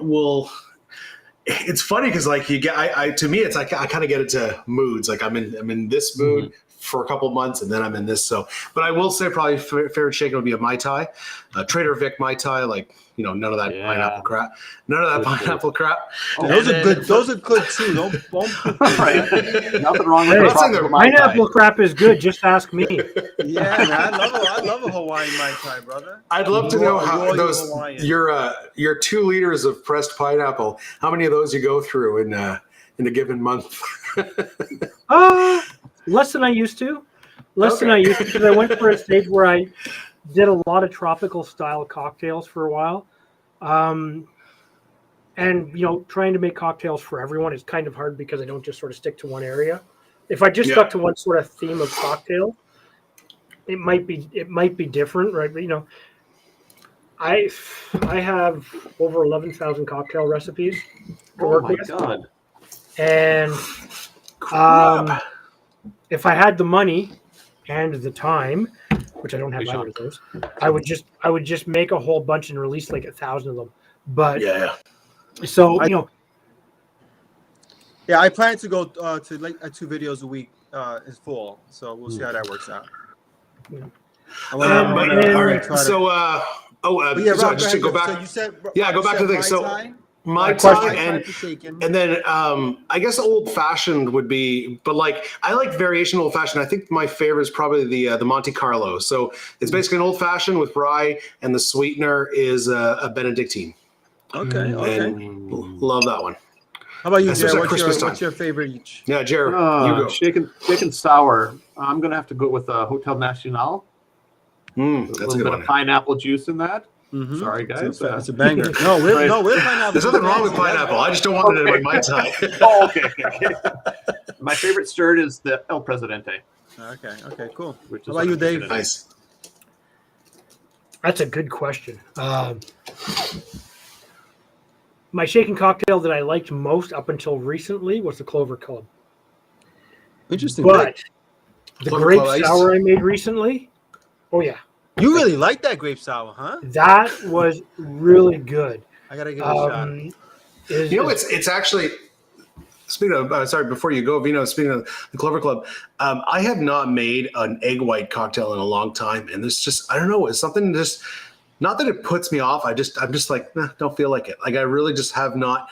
It's funny because like you get to me it's like I kind of get into moods. Like I'm in this mood for a couple months, and then I'm in this. So, but I will say probably favorite shaken would be a Mai Tai, Trader Vic Mai Tai. Like none of that pineapple crap. None of that pineapple crap. Those are good. Those are good too. Don't right. Nothing wrong with pineapple crap is good. Just ask me. Yeah, man, I love a Hawaiian Mai Tai, brother. I'd love to know how those your 2 liters of pressed pineapple. How many of those you go through in a given month? Less than I used to. Than I used to, because I went for a stage where I did a lot of tropical style cocktails for a while. And trying to make cocktails for everyone is kind of hard because I don't just sort of stick to one area. If I just stuck to one sort of theme of cocktail, it might be different, right? But I have over 11,000 cocktail recipes to work with. God. And if I had the money and the time, which I don't have either of those, I would just make a whole bunch and release like 1,000 of them. But so I plan to go to like 2 videos a week in fall. So we'll see how that works out. Yeah. All right. So just to go back. So you said, go back to the thing. So Mai Tai and then I guess old fashioned would be, but like I like variation old fashioned. I think my favorite is probably the Monte Carlo. So it's basically an old fashioned with rye, and the sweetener is a Benedictine. Okay. And love that one. How about you, Jared? What's your favorite each? Yeah, Jared, you go. Shaken sour. I'm gonna have to go with Hotel Nacional. That's a a little good bit one. of pineapple juice in that. Mm-hmm. Sorry, guys. That's a banger. No, we're pineapple. There's nothing wrong with pineapple. I just don't want it in my Mai Tai. Okay. My favorite stirred is the El Presidente. Okay, cool. Which is How about you, Dave? Nice. That's a good question. My shaken cocktail that I liked most up until recently was the Clover Club. Interesting. But the Clover grape Club sour I made recently, oh yeah. You really like that grape sour, huh? That was really good. I gotta give it a shot. It's actually, speaking of, sorry, before you go, Vino, speaking of the Clover Club, I have not made an egg white cocktail in a long time. And there's just, I don't know, it's something just, not that it puts me off. I'm just like, don't feel like it. Like I really just have not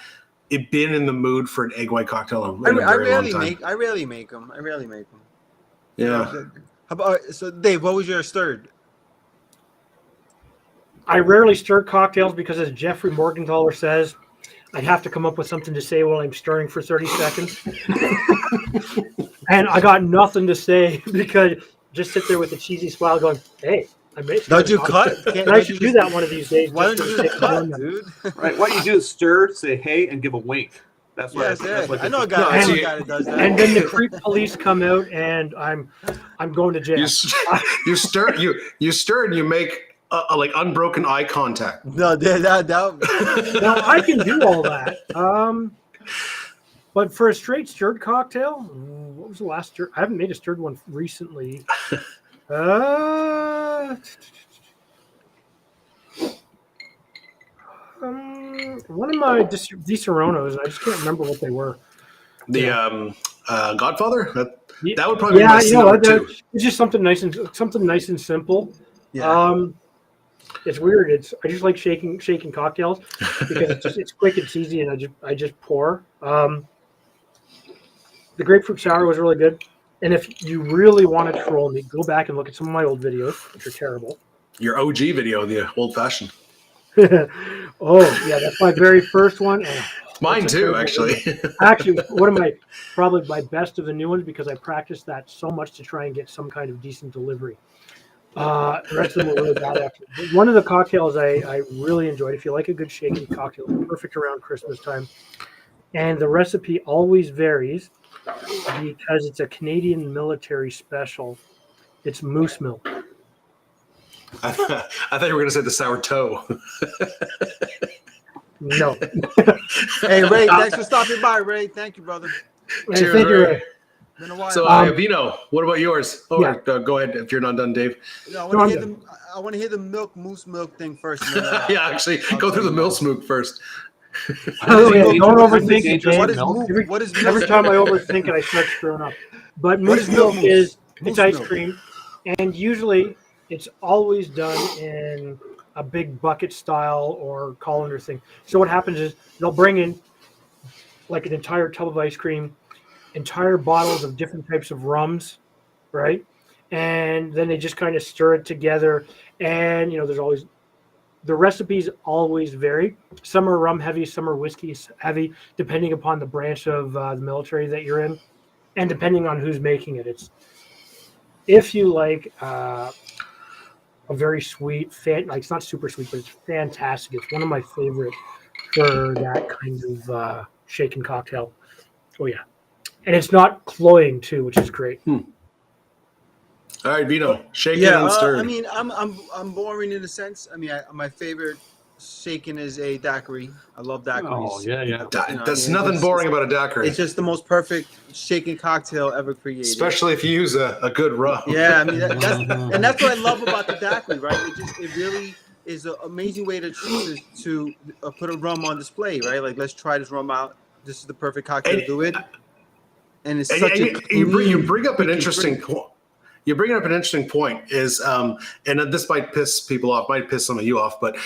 been in the mood for an egg white cocktail in a very long time. I rarely make them. Yeah. How about, so Dave, what was your stirred? I rarely stir cocktails because, as Jeffrey Morgenthaler says, I'd have to come up with something to say while I'm stirring for 30 seconds. And I got nothing to say because just sit there with a cheesy smile going, hey, I made it. Don't you cut? And I should do that one of these days. Why just don't for you the just sake of cut, doing that. dude? Right. What you do is stir, say hey, and give a wink. That's what. Yes, that's what I know a you- guy. I know a see- guy that does that. And then the creep police come out, and I'm going to jail. You stir and you make like unbroken eye contact. No, that Now I can do all that. But for a straight stirred cocktail, what was the last stirred? I haven't made a stirred one recently. One of my Di Seronos, and I just can't remember what they were. The Godfather. Yeah, That would probably be my number two. it's just something nice and simple. yeah. It's weird. I just like shaking cocktails because it's quick, it's easy, and I just pour. The grapefruit sour was really good. And if you really want to troll me, go back and look at some of my old videos, which are terrible. Your OG video, the old fashioned. Oh yeah, that's my very first one. And Mine That's a too, terrible actually. actually, one of probably my best of the new ones because I practiced that so much to try and get some kind of decent delivery. The rest of them were really bad. Actually, but one of the cocktails I really enjoyed. If you like a good shaken cocktail, it's perfect around Christmas time. And the recipe always varies because it's a Canadian military special. It's moose milk. I thought you were going to say the sour toe. No. Hey Ray, thanks for stopping by, Ray. Thank you, brother. And Cheers, thank you, Ray. Ray. Been a while. So, Vino, what about yours? Oh, Yeah. go ahead if you're not done, Dave. No, I No, want I'm to hear I want to hear the moose milk thing first. And then, Yeah, actually, go through the mill smoke first. Oh, yeah, Dangerous- don't is it overthink it, dangerous Dave. what is milk? moose? What is milk? Every time I overthink it, I start screwing up. But What moose is milk milk mousse? is Moose it's ice milk. cream, and usually it's always done in a big bucket style or colander thing. So what happens is they'll bring in like an entire tub of ice cream, entire bottles of different types of rums, right? And then they just kind of stir it together. And there's always the recipes always vary. Some are rum heavy, some are whiskey heavy, depending upon the branch of the military that you're in, and depending on who's making it. It's if you like a very sweet, like it's not super sweet, but it's fantastic. It's one of my favorite for that kind of shaken cocktail. Oh yeah, and it's not cloying too, which is great. All right, Vino, shake it Yeah, and stir. I mean, I'm boring in a sense. I mean, my favorite shaken is a daiquiri. I love daiquiris. Oh yeah, yeah. That's nothing boring about a daiquiri, It's just the most perfect shaken cocktail ever created. especially if you use a good rum. Yeah, I mean, that's what I love about the daiquiri, right? It really is an amazing way to put a rum on display, right? Like, let's try this rum out. This is the perfect cocktail to do it. And it's such a You bring up an freaking interesting drink. point. You bring up an interesting point is, and this might piss people off, might piss some of you off, but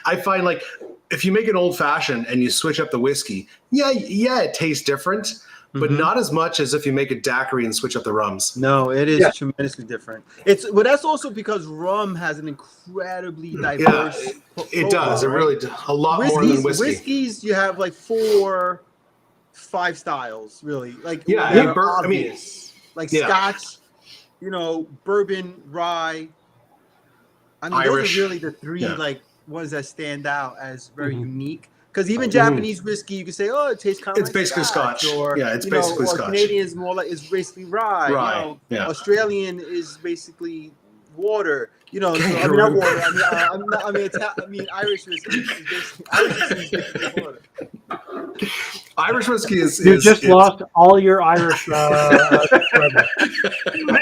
I find like if you make an old fashioned and you switch up the whiskey, yeah, it tastes different, but not as much as if you make a daiquiri and switch up the rums. No, it is Yeah. tremendously different. But that's also because rum has an incredibly diverse. It does. It profile, really right? does. A lot more than whiskey. Whiskeys, you have like 4, 5 styles, really. Like Yeah, that yeah, are I mean, obvious. Like yeah. Scotch, bourbon, rye. I mean, Irish. those are really the 3 Yeah. like ones that stand out as very unique. Because even Japanese whiskey, you can say, oh, it tastes kind of It's like basically Scotch. or Yeah, it's you basically or Scotch. Canadian is more like it's basically rye. Rye, yeah. Australian is basically water. So, I mean, not Kangaroo. water. I mean, Irish whiskey is basically water. Irish whiskey is. You just it's- lost all your Irish subscribers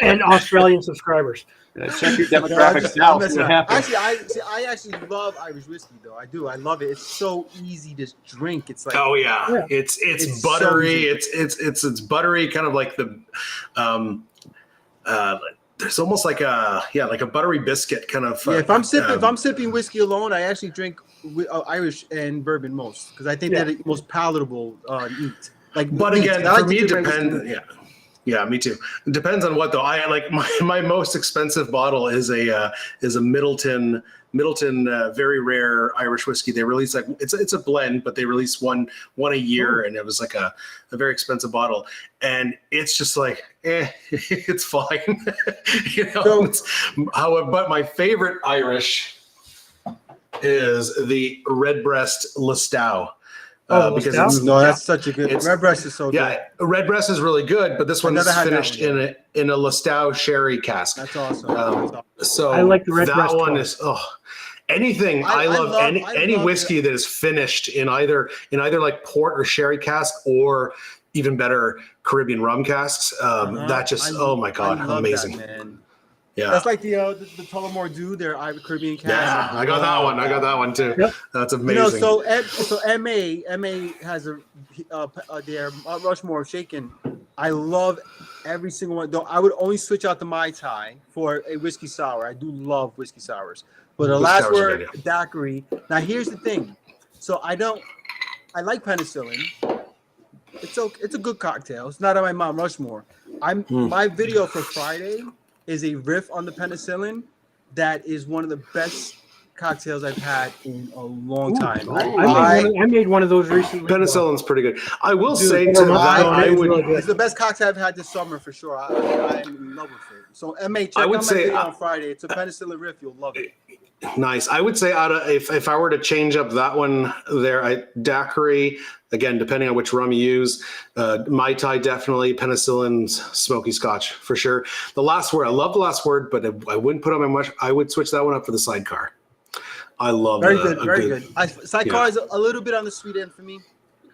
and Australian subscribers. Yeah, check your No, demographics now. I'm See messing what around. happens. I actually love Irish whiskey though. I do. I love it. It's so easy to drink. It's like Oh yeah, Yeah. it's It's so buttery. easy. It's buttery, kind of like the, there's almost like a buttery biscuit kind of. if I'm sipping whiskey alone, I actually drink Irish and bourbon most because I think Yeah. they're the most palatable neat. Like, But neat. again, I like for to me, it drink depends. whiskey. Yeah, Yeah, me too. It depends on what though. I like my most expensive bottle is a Middleton very rare Irish whiskey. They release like it's a blend, but they release one a year, and it was like a very expensive bottle, and it's just like it's fine, you know. But my favorite Irish is the Redbreast Listowel. Because Listowel? it's No, that's such a good. Redbreast is so good. yeah, Redbreast is really good, but this one's never had that finished one. in a Listowel sherry cask. That's awesome. So I like the that Redbreast one one. is anything. I love any love whiskey that is finished in either like port or sherry cask, or even better Caribbean rum casks. That just my god, I love amazing. that, man. Yeah. That's like the Tullamore Dew, their Caribbean cast. Yeah, I got that one. I got that one too. Yep. That's You amazing. know, so MA has their Mount Rushmore shaken. I love every single one. Though I would only switch out the Mai Tai for a whiskey sour. I do love whiskey sours. But the Whiskey last sours are word, good, daiquiri. Now here's the thing. So I like penicillin. It's a good cocktail. It's not on my Mount Rushmore. My video for Friday is a riff on the penicillin that is one of the best cocktails I've had in a long time. I made one of those recently. Penicillin's pretty good. I will Dude, say it's to really that, I good. would. Really good. It's the best cocktail I've had this summer for sure. I'm in love with it. So MA, check I would out my say, video on Friday. It's a penicillin riff. You'll love it. Nice. I would say if I were to change up that one there, daiquiri, again, depending on which rum you use, Mai Tai definitely, penicillin's smoky scotch for sure. The last word, I love the last word, but I wouldn't put on my much. I would switch that one up for the sidecar. I love Very good. Sidecar is a little bit on the sweet end for me.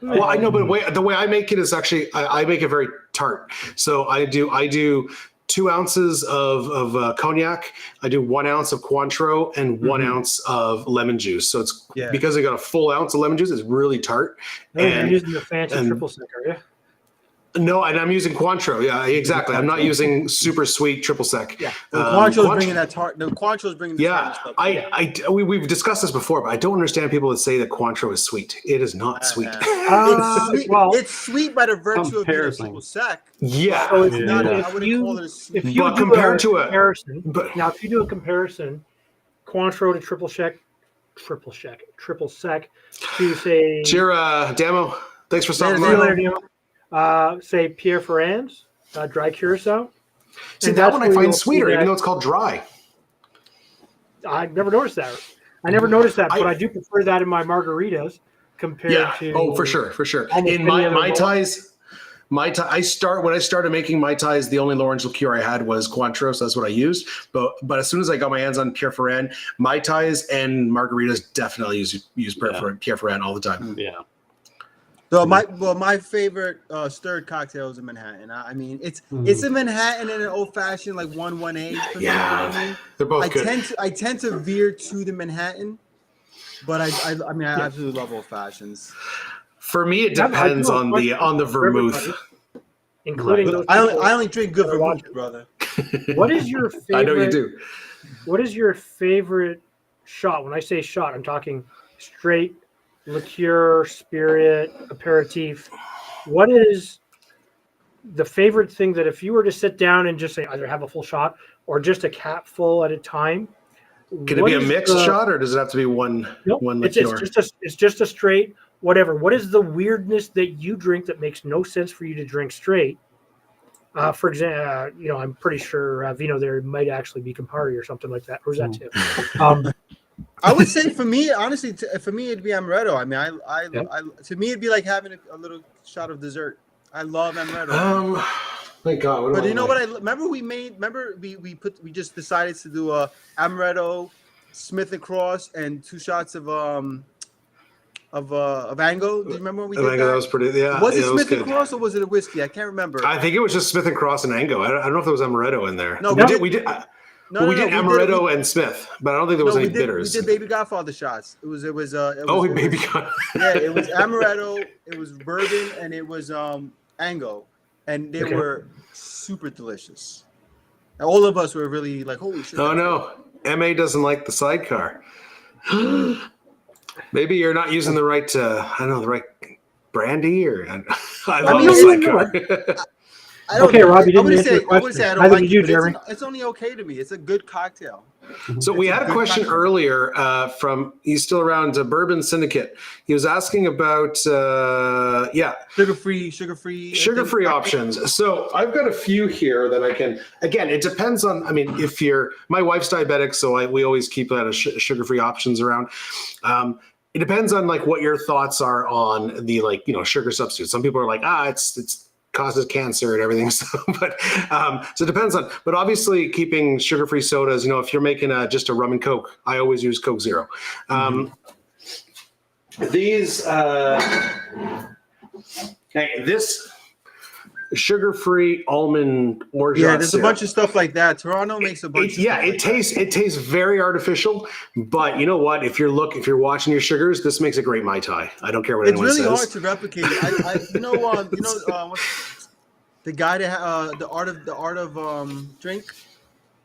Well, I know, but the way I make it is actually I make it very tart. So I do 2 ounces of cognac. I do 1 ounce of Cointreau and 1 ounce of lemon juice. So it's because I got a full ounce of lemon juice. It's really tart. You're using the fancy triple sec, are you? No, and I'm using Cointreau. Yeah, exactly. I'm not using super sweet triple sec. Yeah, Cointreau's bringing that tart. No, Cointreau's bringing the Yeah, stuff. we've discussed this before, but I don't understand people that say that Cointreau is sweet. It is not sweet. It's sweet. Well, It's sweet by the virtue of being a Comparison. triple sec. Yeah, So it's Yeah. not, I if wouldn't call it a sweet. you But do compared a to a- comparison, but now if you do a comparison, Cointreau to triple sec to say cheer, Damo. Thanks for stopping see you by. later, Dino. Say Pierre Ferrand's dry curacao. See, And that that's one I where find you'll see sweeter, even that- though it's called dry. I've never noticed that. But I do prefer that in my margaritas compared Yeah. to. Oh, for sure. almost In any other my one. tais, when I started making Mai Tais, the only orange liqueur I had was Cointreau, so that's what I used. But as soon as I got my hands on Pierre Ferrand, Mai Tais and margaritas definitely use Pierre Ferrand all the time. Yeah. So my favorite stirred cocktail is a Manhattan. I mean, it's a Manhattan and an old fashioned like 1-1A. For me, you know what I mean? They're both I good. tend to veer to the Manhattan, but I absolutely love old fashions. For me, it I do depends have on questions the for everybody, vermouth. including Right. those. I people. only drink good that are vermouth, watching. brother. What is your favorite? I know you do. What is your favorite shot? When I say shot, I'm talking straight liqueur, spirit, aperitif. What is the favorite thing that if you were to sit down and just say either have a full shot or just a cap full at a time? Can it what be a is mixed the- shot, or does it have to be one Nope, liqueur? it's just a straight whatever. What is the weirdness that you drink that makes no sense for you to drink straight? For example, I'm pretty sure Vino there might actually be Campari or something like that. Or is that too? I would say for me, honestly, for me it'd be amaretto. I mean, to me it'd be like having a little shot of dessert. I love amaretto. Thank God. What But do you know like? what? We just decided to do a amaretto, Smith and Cross, and 2 shots of Ango. Do you remember when we I did think that? that was pretty. Yeah. Was it yeah, that was Smith and good. Cross or was it a whiskey? I can't remember. I think it was just Smith and Cross and Ango. I don't know if there was amaretto in there. No, we we did. did- We did. No, we no, did no, amaretto and Smith, but I don't think there was any we did bitters. Baby Godfather shots. It was Baby God. yeah, it was amaretto, it was bourbon, and it was Ango, and they Okay. were super delicious. And all of us were really like, holy shit. Oh no, MA doesn't like the sidecar. Maybe you're not using the right. I don't know the right brandy, or I love mean, the sidecar. I don't. Okay, Rob, you I didn't wouldn't answer say. the I wouldn't question. say I don't Neither like did it. you, But Jeremy. it's only okay to me. It's a good cocktail. So we It's a had a good question cocktail. earlier from, he's still around, Bourbon Syndicate. He was asking about, Sugar-free. sugar-free options. So I've got a few here that I can, again, it depends on, I mean, if you're, my wife's diabetic, so we always keep that as sugar-free options around. It depends on like what your thoughts are on the, like, sugar substitutes. Some people are like, it's causes cancer and everything. So, so it depends on, but obviously keeping sugar-free sodas, if you're making just a rum and Coke, I always use Coke Zero. These, this sugar-free almond orgeat There's syrup. a bunch of stuff like that. Toronto makes a bunch. It tastes very artificial, but you know what? If you're watching your sugars, this makes a great Mai Tai. I don't care what It's anyone really says. hard to replicate. What's the guy that the art of drink?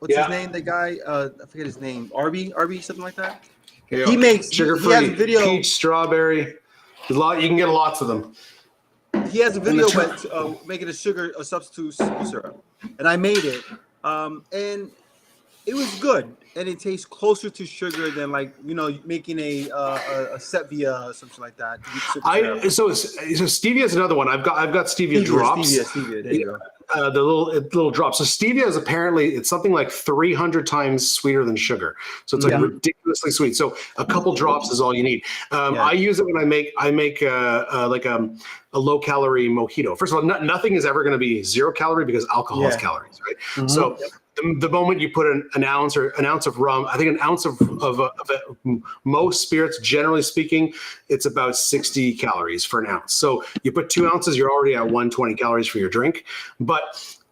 What's his name? The guy, I forget his name. Arby, something like that. He makes sugar-free, he has a video. peach, strawberry. You can get lots of them. He has a video making a substitute syrup, and I made it, and it was good, and it tastes closer to sugar than making a Sepia or something like that. So stevia is another one. I've got stevia drops. Stevia. There you go. The little drops. So stevia is apparently, it's something like 300 times sweeter than sugar. So it's like ridiculously sweet. So a couple drops is all you need. I use it when I make a low calorie mojito. First of all, nothing is ever going to be 0 calorie because alcohol has calories, right? Mm-hmm. So the moment you put an ounce of rum, I think an ounce of most spirits, generally speaking, it's about 60 calories for an ounce. So you put 2 ounces, you're already at 120 calories for your drink. But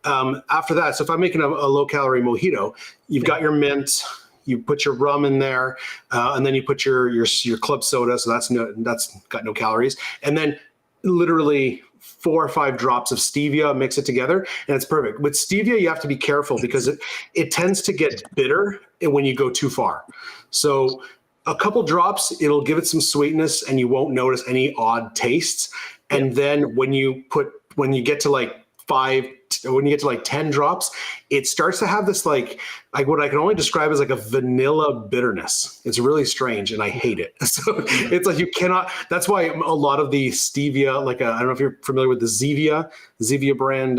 after that, so if I'm making a low calorie mojito, you've got your mint, you put your rum in there, and then you put your club soda. So that's got no calories. And then literally 4 or 5 drops of stevia, mix it together, and it's perfect. With stevia, you have to be careful because it tends to get bitter when you go too far. So a couple drops, it'll give it some sweetness and you won't notice any odd tastes. And then when you get to like 10 drops, it starts to have this like what I can only describe as like a vanilla bitterness. It's really strange and I hate it. So it's like you cannot, that's why a lot of the stevia, I don't know if you're familiar with the Zevia brand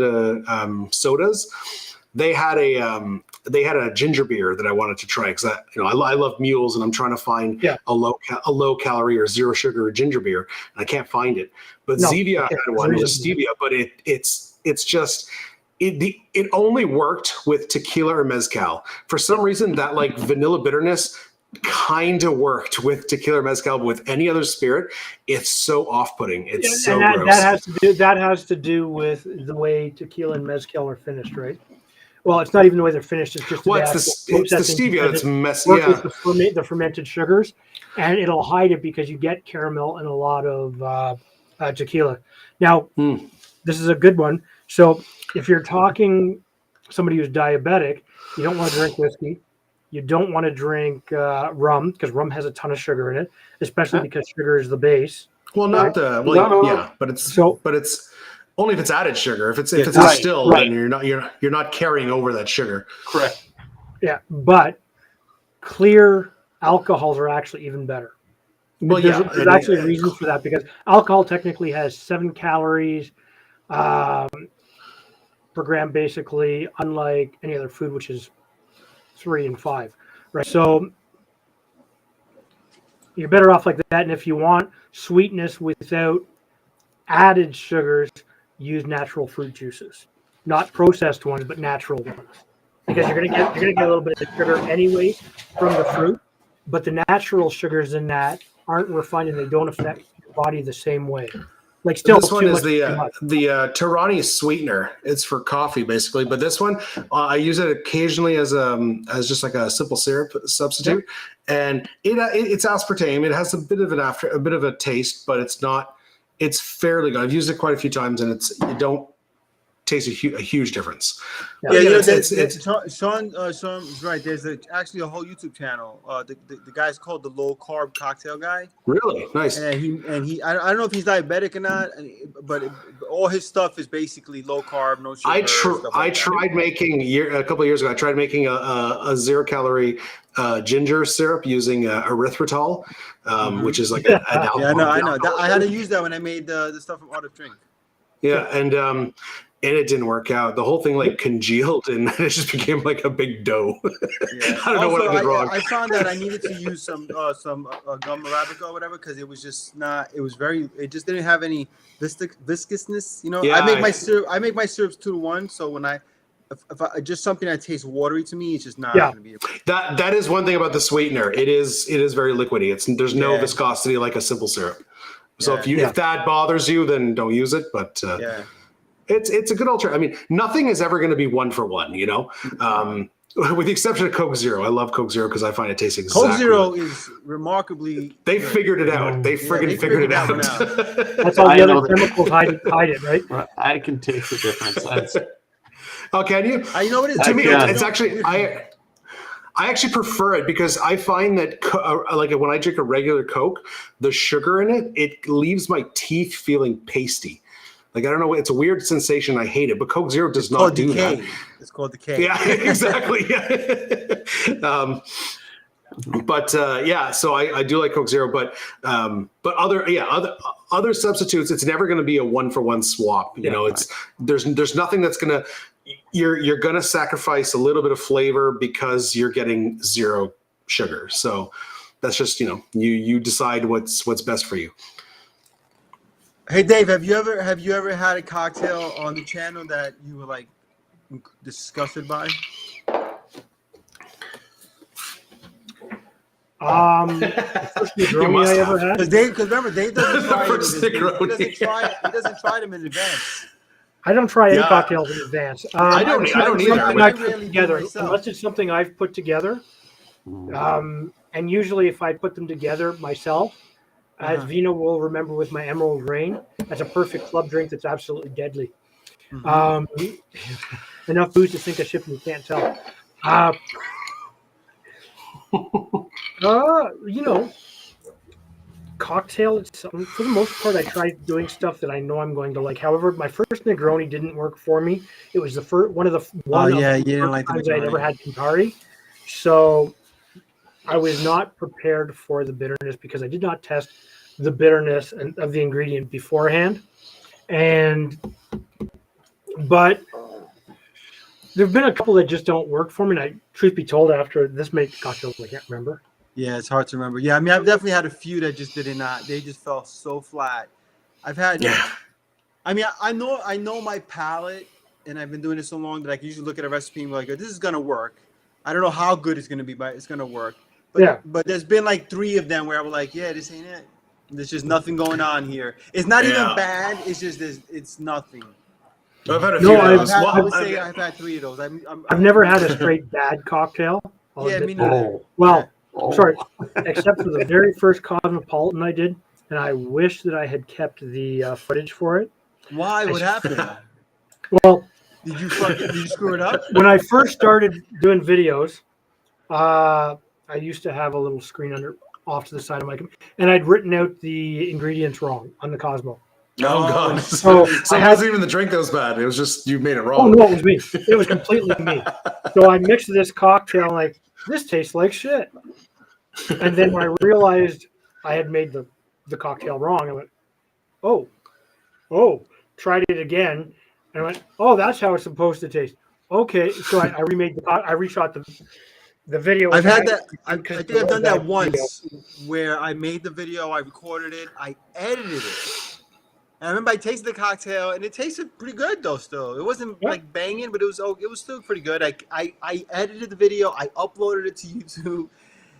sodas. They had a ginger beer that I wanted to try because I love mules and I'm trying to find a low calorie or 0 sugar ginger beer and I can't find it. But Zevia had one with stevia, but it's just it only worked with tequila or mezcal. For some reason, that like vanilla bitterness kind of worked with tequila or mezcal, but with any other spirit, it's so off-putting. It's so gross. That has to do with the way tequila and mezcal are finished, right? Well, it's not even the way they're finished. It's just it's the stevia that's messy. With the fermented sugars, and it'll hide it because you get caramel and a lot of tequila. Now, this is a good one. So if you're talking somebody who's diabetic, you don't want to drink whiskey. You don't want to drink rum because rum has a ton of sugar in it, especially because sugar is the base. Well, not the well, but it's only if it's added sugar. If it's distilled, then you're not carrying over that sugar. Correct. Yeah, but clear alcohols are actually even better. Well, there's actually reasons for that because alcohol technically has 7 calories per gram, basically, unlike any other food, which is 3 and 5, right? So you're better off like that. And if you want sweetness without added sugars, use natural fruit juices, not processed ones, but natural ones, because you're gonna get a little bit of sugar anyways from the fruit, but the natural sugars in that aren't refined and they don't affect your body the same way. Like still, this one is the Torani sweetener. It's for coffee basically, but this one I use it occasionally as just like a simple syrup substitute, and it's aspartame. It has a bit of a taste, but it's not. It's fairly good. I've used it quite a few times, and taste a huge difference. Yeah, But you know, it's Sean's right. There's actually a whole YouTube channel. The guy's called the Low Carb Cocktail Guy, really nice. and he I don't know if he's diabetic or not, but all his stuff is basically low carb, no sugar. I tried making a couple of years ago. I tried making a 0 calorie ginger syrup using erythritol, which is like an alcohol. Yeah, I know. I had to use that when I made the stuff from Art of Drink. Yeah, and it didn't work out. The whole thing like congealed, and it just became like a big dough. Yeah. I don't know what I did wrong. I found that I needed to use some gum arabica or whatever because it was just not. It was very. It just didn't have any viscousness. You know, Yeah, I make my syrup. I make my syrups 2-to-1. So when if I just something that tastes watery to me, it's just not going to be. That is one thing about the sweetener. It is very liquidy. There's no viscosity like a simple syrup. So if that bothers you, then don't use it. But it's a good alternative. I mean, nothing is ever going to be 1-for-1. You know, with the exception of Coke Zero. I love Coke Zero because I find it tastes exactly. Coke Zero is remarkably. They figured it out. They friggin' figured it out. That's all the other chemicals hide it, right? I can taste the difference. Oh, can you? You know what it is? To me, it's actually I actually prefer it because I find that like when I drink a regular Coke, the sugar in it leaves my teeth feeling pasty. Like I don't know, it's a weird sensation. I hate it, but Coke Zero does not do that. It's called decay. Yeah, exactly. So I do like Coke Zero, but other substitutes, it's never going to be a 1-for-1 swap. You know, there's nothing that's going to. You're going to sacrifice a little bit of flavor because you're getting zero sugar. So that's just, you decide what's best for you. Hey Dave, have you ever had a cocktail on the channel that you were like disgusted by? The first Negroni I ever had. Because remember, Dave doesn't try He doesn't try them in advance. I don't try any cocktails in advance. I don't either. I put together, unless it's something I've put together. And usually, if I put them together myself, as Vino will remember with my Emerald Rain, that's a perfect club drink that's absolutely deadly. Enough booze to sink a ship, and you can't tell. Cocktail, for the most part, I try doing stuff that I know I'm going to like. However, my first Negroni didn't work for me. It was one of the you didn't like the times I never had Campari. So I was not prepared for the bitterness because I did not test the bitterness of the ingredient beforehand. But there have been a couple that just don't work for me. And truth be told, after this make cocktails, I can't remember. Yeah, it's hard to remember. Yeah, I mean, I've definitely had a few that just did not. They just fell so flat. I've had. Yeah. I mean, I know my palate, and I've been doing it so long that I can usually look at a recipe and be like, "This is gonna work." I don't know how good it's gonna be, but it's gonna work. But there's been like 3 of them where I was like, "Yeah, this ain't it. There's just nothing going on here. It's not even bad. It's just it's nothing." I've had a few. I would say I've had 3 of those. I've never had a straight bad cocktail. Yeah, me neither. Well. Sorry, except for the very first Cosmopolitan I did, and I wish that I had kept the footage for it. Why? What happened? Well, did you screw it up? When I first started doing videos, I used to have a little screen off to the side of my computer, and I'd written out the ingredients wrong on the Cosmo. Oh God! So it wasn't even the drink that was bad. It was just you made it wrong. Oh no, it was me. It was completely me. So I mixed this cocktail like this tastes like shit. And then when I realized I had made the cocktail wrong, I went, oh, tried it again, and I went, oh, that's how it's supposed to taste. Okay, so I remade I reshot the video. I've had that. I think I've done that once, where I made the video, I recorded it, I edited it. And I remember I tasted the cocktail, and it tasted pretty good though. Still, it wasn't like banging, but it was still pretty good. I edited the video, I uploaded it to YouTube.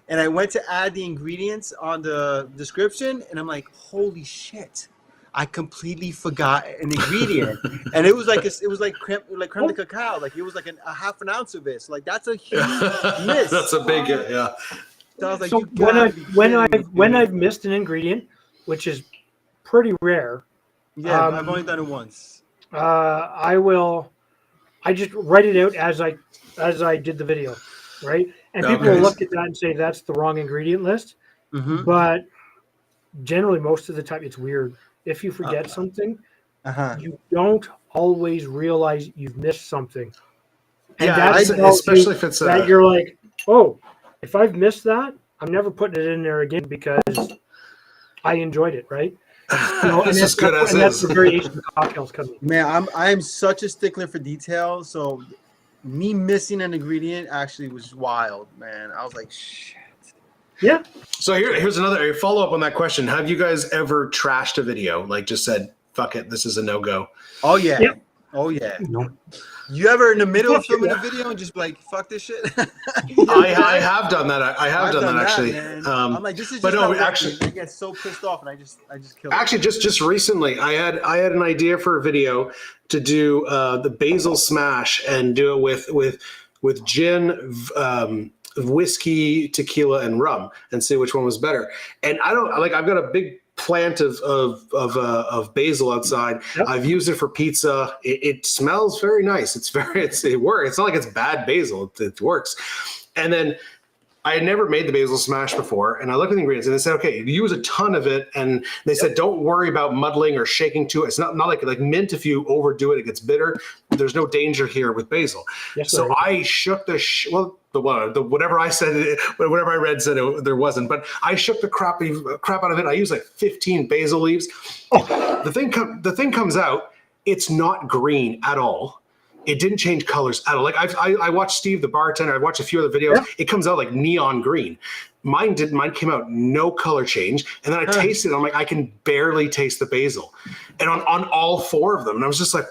And I went to add the ingredients on the description, and I'm like, "Holy shit! I completely forgot an ingredient." And it was like creme de cacao, like it was like a half an ounce of it. So like that's a huge miss. That's a big yeah. So I was like, so when I've missed an ingredient, which is pretty rare. Yeah, I've only done it once. I just write it out as I did the video, right? And people will Okay. look at that and say that's the wrong ingredient list. Mm-hmm. But generally, most of the time, it's weird. If you forget something, Uh-huh. you don't always realize you've missed something. And Yeah, that's especially if it's that you're like, oh, if I've missed that, I'm never putting it in there again because I enjoyed it, right? it's as good as and that's is. the variation of cocktails coming. Man, I'm such a stickler for detail. So me missing an ingredient actually was wild, man. I was like, shit. Yeah. So here's another follow up on that question. Have you guys ever trashed a video? Like just said, fuck it, this is a no go. Oh yeah. Yep. Oh yeah. No. You ever in the middle of Fuck filming yeah. a video and just be like, fuck this shit? I have done that. I have I've done that actually. man. I'm like, this is just but no, not working. actually- I get so pissed off and I just kill it. Actually, just recently, I had an idea for a video to do the basil smash and do it with gin, whiskey, tequila, and rum, and see which one was better. And I don't like. I've got a big plant of basil outside. Yep. I've used it for pizza. It smells very nice. It works. It's not like it's bad basil. It works. And then I had never made the basil smash before, and I looked at the ingredients and they said, okay, use a ton of it. And they said, don't worry about muddling or shaking too. It's not like mint. If you overdo it, it gets bitter. There's no danger here with basil. Yes, So there is. I shook the whatever I said, whatever I read said there wasn't, but I shook the crap out of it. I used like 15 basil leaves. Oh, the thing comes out. It's not green at all. It didn't change colors at all. Like I watched Steve, the bartender. I watched a few other videos. Yeah. It comes out like neon green. Mine didn't. Mine came out no color change. And then I tasted it. I'm like, I can barely taste the basil. And on all four of them. And I was just like,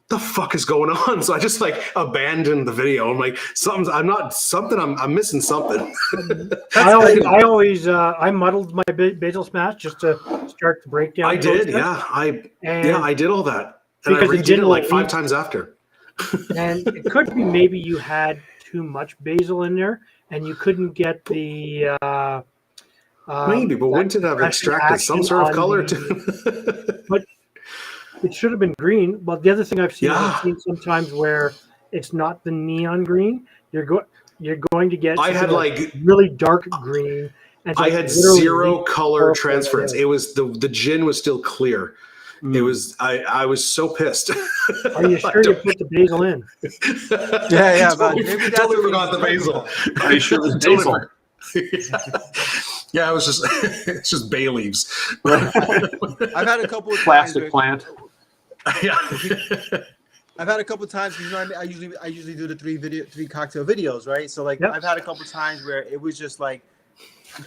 the fuck is going on? So I just like abandoned the video. I'm like, I'm missing something. I always muddled my basil smash just to start the breakdown. I did. process. Yeah. And I did all that. And I Because it redid it didn't like like 5 me. times after. And it could be maybe you had too much basil in there and you couldn't get the Maybe, but wouldn't it have fresh extracted some action sort of on color the- too? it should have been green. But the other thing I've Yeah. seen sometimes where it's not the neon green, you're going to get I had something like really dark green. And it's I like had literally zero color purple, transference. yeah. It was the gin was still clear. It was I was so pissed. Are you sure you put the basil in? Yeah, but totally, maybe that's totally what forgot the he was basil. Are you sure it was Totally basil? forgot. Yeah, it was just it's just bay leaves. I've had a couple of Plastic times. plant. Yeah. I've had a couple of times. You know, I usually do the three cocktail videos, right? So like, Yep. I've had a couple of times where it was just like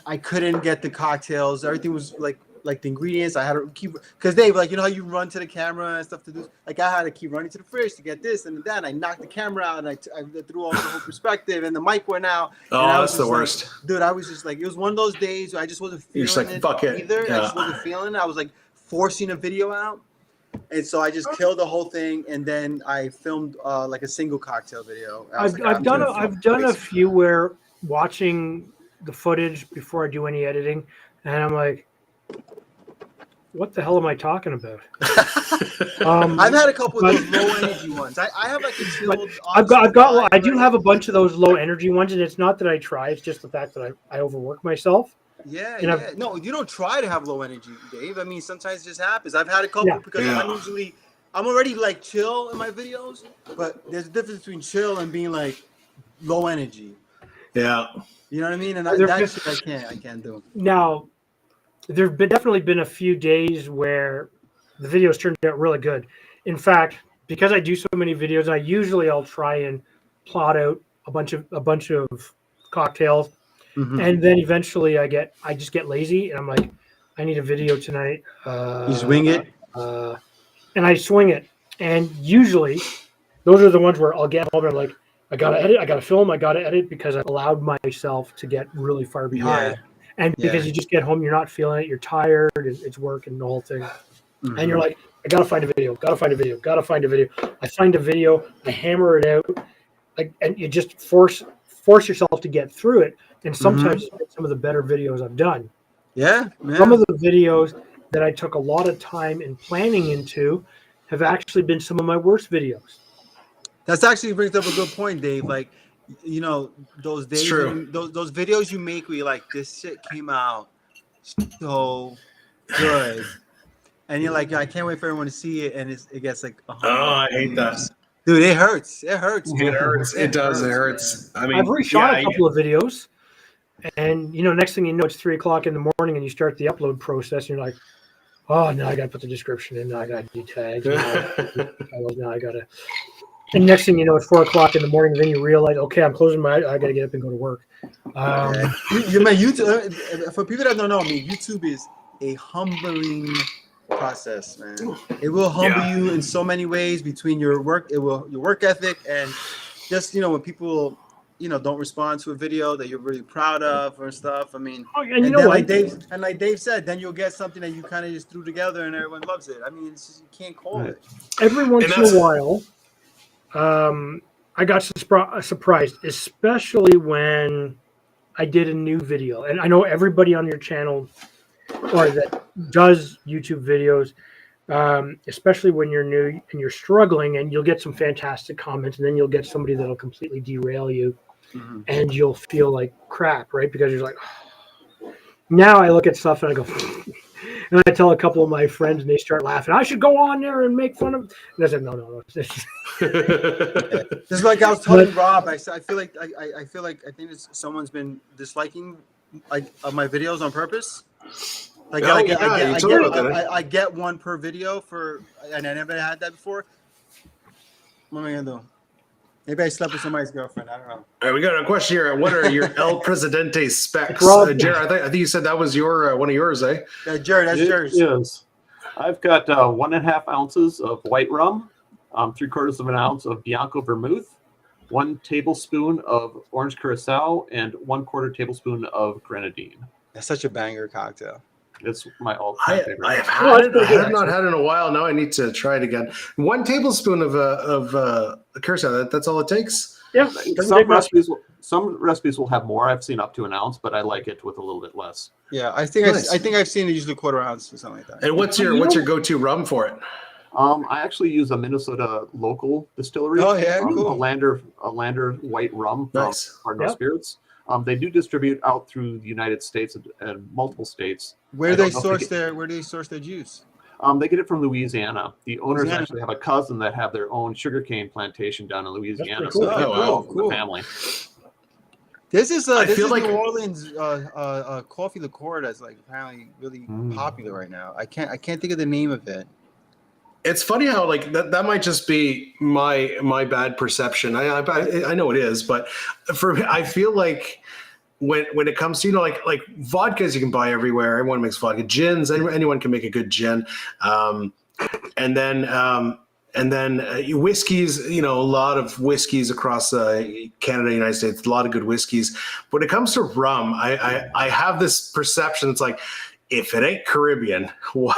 I couldn't get the cocktails. Everything was like the ingredients. I had to keep because Dave, like, you know how you run to the camera and stuff to do. Like I had to keep running to the fridge to get this and that. And I knocked the camera out and I threw off the whole perspective and the mic went out. Oh, and I that's was the just like, worst. dude, I was just like, it was one of those days where I just wasn't You're feeling just like, it fuck it. either. I Yeah. just wasn't feeling it. I was like forcing a video out. And so I just killed the whole thing, and then I filmed like a single cocktail video. I was like, I've I'm done gonna I've film done a this. few where watching the footage before I do any editing, and I'm like, what the hell am I talking about? I've had a couple but- of those low energy ones. I have like a chilled. I do have a bunch of those low energy ones, and it's not that I try; it's just the fact that I overwork myself. Yeah, and I've- yeah. No, you don't try to have low energy, Dave. I mean, sometimes it just happens. I've had a couple Yeah. because Yeah. I'm already like chill in my videos, but there's a difference between chill and being like low energy. Yeah. You know what I mean? And They're that just- shit I can't do. Now, there've definitely been a few days where the videos turned out really good. In fact, because I do so many videos, I'll try and plot out a bunch of cocktails. Mhm. And then eventually I just get lazy and I'm like, I need a video tonight. You swing it. And I swing it. And usually those are the ones where I'll get home and I'm like, I gotta edit, I gotta film, I gotta edit because I allowed myself to get really far behind. And because you just get home, you're not feeling it, you're tired, it's work and the whole thing. Mhm. And you're like, I gotta find a video. I find a video, I hammer it out, and you just force yourself to get through it. And sometimes it's some of the better videos I've done. Yeah, man. Some of the videos that I took a lot of time and planning into, have actually been some of my worst videos. That's actually brings up a good point, Dave. Like, you know, those days, true. those videos you make where you're like, this shit came out so good, and you're like, I can't wait for everyone to see it, and it gets like, Oh, I hate that. dude. It hurts. It hurts. It hurts. It does. It hurts. I mean, I've reshot a couple of videos, and next thing you know, it's 3 o'clock in the morning, and you start the upload process, and you're like, oh, now I got to put the description in. Now I got to do tags. Now I got to. And next thing you know, it's 4 o'clock in the morning. And then you realize, okay, I'm closing my. I got to get up and go to work. You man, YouTube. For people that don't know, I mean, YouTube is a humbling process, man. It will humble you in so many ways between your work, your work ethic, and just when people don't respond to a video that you're really proud of or stuff. I mean, and you know what? Like Dave said, then you'll get something that you kind of just threw together and everyone loves it. I mean, it's just, you can't call it. Every once in a while, I got surprised, especially when I did a new video. And I know everybody on your channel or that does YouTube videos, especially when you're new and you're struggling, and you'll get some fantastic comments, and then you'll get somebody that'll completely derail you, and you'll feel like crap, right? Because you're like, oh. Now I look at stuff and I go, and I tell a couple of my friends, and they start laughing. I should go on there and make fun of. And I said, no. Just like I was telling Rob, I feel like I think someone's been disliking my videos on purpose. Like I get one per video and I never had that before. What am I gonna do? Maybe I slept with somebody's girlfriend. I don't know. All right, we got a question here. What are your El Presidente specs? Jared, I think you said that was one of yours, eh? Jared, that's yours. Yes. I've got 1.5 ounces of white rum, 3/4 of an ounce of Bianco vermouth, 1 tablespoon of orange curacao, and 1/4 tablespoon of grenadine. That's such a banger cocktail. It's my all-time favorite. I have not had it in a while. Now I need to try it again. 1 tablespoon of curacao. That's all it takes. Yeah. Some recipes will have more. I've seen up to an ounce, but I like it with a little bit less. Yeah, I think I've seen it usually 1/4 ounce or something like that. And what's your go-to rum for it? I actually use a Minnesota local distillery. Oh yeah, cool. A Lander white rum from Cardinal Spirits. They do distribute out through the United States and multiple states. Where do they source their juice? They get it from Louisiana. The owners actually have a cousin that have their own sugarcane plantation down in Louisiana. Cool. So cool. The family. This is like New Orleans coffee liqueur that's like apparently really popular right now. I can't think of the name of it. It's funny how like that might just be my bad perception. I know it is, but for me, I feel like when it comes to like vodkas you can buy everywhere. Everyone makes vodka. Gins, anyone can make a good gin. And then whiskeys. A lot of whiskeys across Canada, United States. A lot of good whiskeys. When it comes to rum, I have this perception. It's like, if it ain't Caribbean, why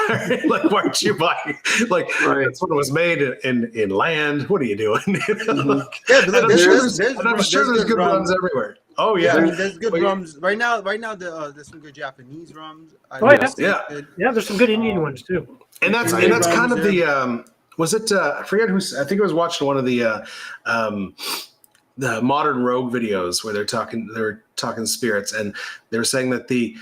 aren't you buying? That's when it was made in land. What are you doing? I'm sure there's good rums everywhere. Oh yeah, there's good rums right now. There's some good Japanese rums. There's some good Indian ones too. And that's kind of the was it? I forget who's. I think I was watching one of the Modern Rogue videos where they're talking spirits, and they were saying that the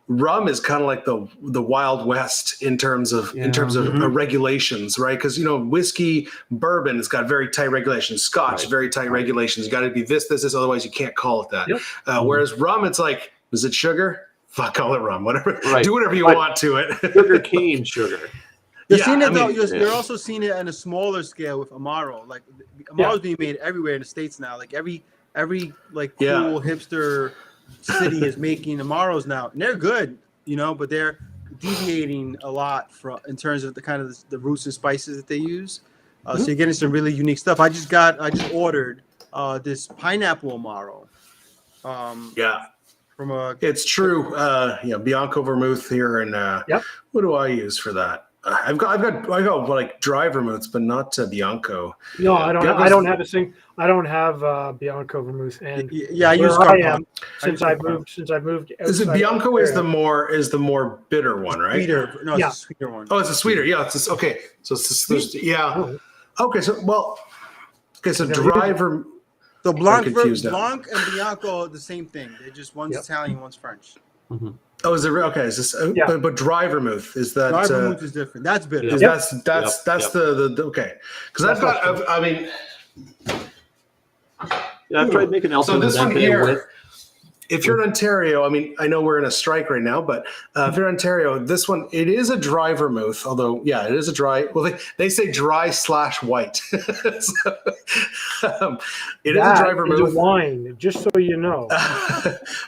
rum is kind of like the Wild West in terms of regulations, right? Because whiskey, bourbon has got very tight regulations. Scotch, very tight regulations. You got to be this, otherwise you can't call it that. Yep. Whereas rum, it's like, is it sugar? Fuck, call it rum. Whatever. Right. Do whatever you want to it. Sugar cane sugar. You're also seeing it on a smaller scale with Amaro. Like Amaro's being made everywhere in the States now. Like every like cool hipster city is making Amaros now, and they're good, but they're deviating a lot in terms of the kind of the roots and spices that they use. So you're getting some really unique stuff. I just ordered this pineapple Amaro. It's true. Bianco vermouth here, and what do I use for that? I've got like dry vermouths, but not Bianco. No, I don't. Bianco's- I don't have a sing. I don't have Bianco vermouth, and Yeah, I where use I Carpon. am since I've moved. Is it outside Bianco? Is Ontario. the more bitter one, right? Sweeter. No, Yeah. it's a sweeter one. Oh, it's a sweeter. Yeah, it's okay. So it's yeah. Oh, Okay, so so Yeah, dry vermouth. So Blanc, confused now. Blanc and Bianco, the same thing. They're just one's Yep. Italian, one's French. Oh, is it okay? Is this Yeah. but dry vermouth is that? Dry vermouth is different. That's bitter. Yeah. Is Yep. that's Yep. the okay? Because I've That's got I mean, Yeah, I've tried making El so this one Presidente here. with. If you're in Ontario, I mean, I know we're in a strike right now, but if you're in Ontario, this one, it is a dry vermouth, although, yeah, it is a dry, well, they say dry/white. So, it is a dry That vermouth. is a wine, just so you know.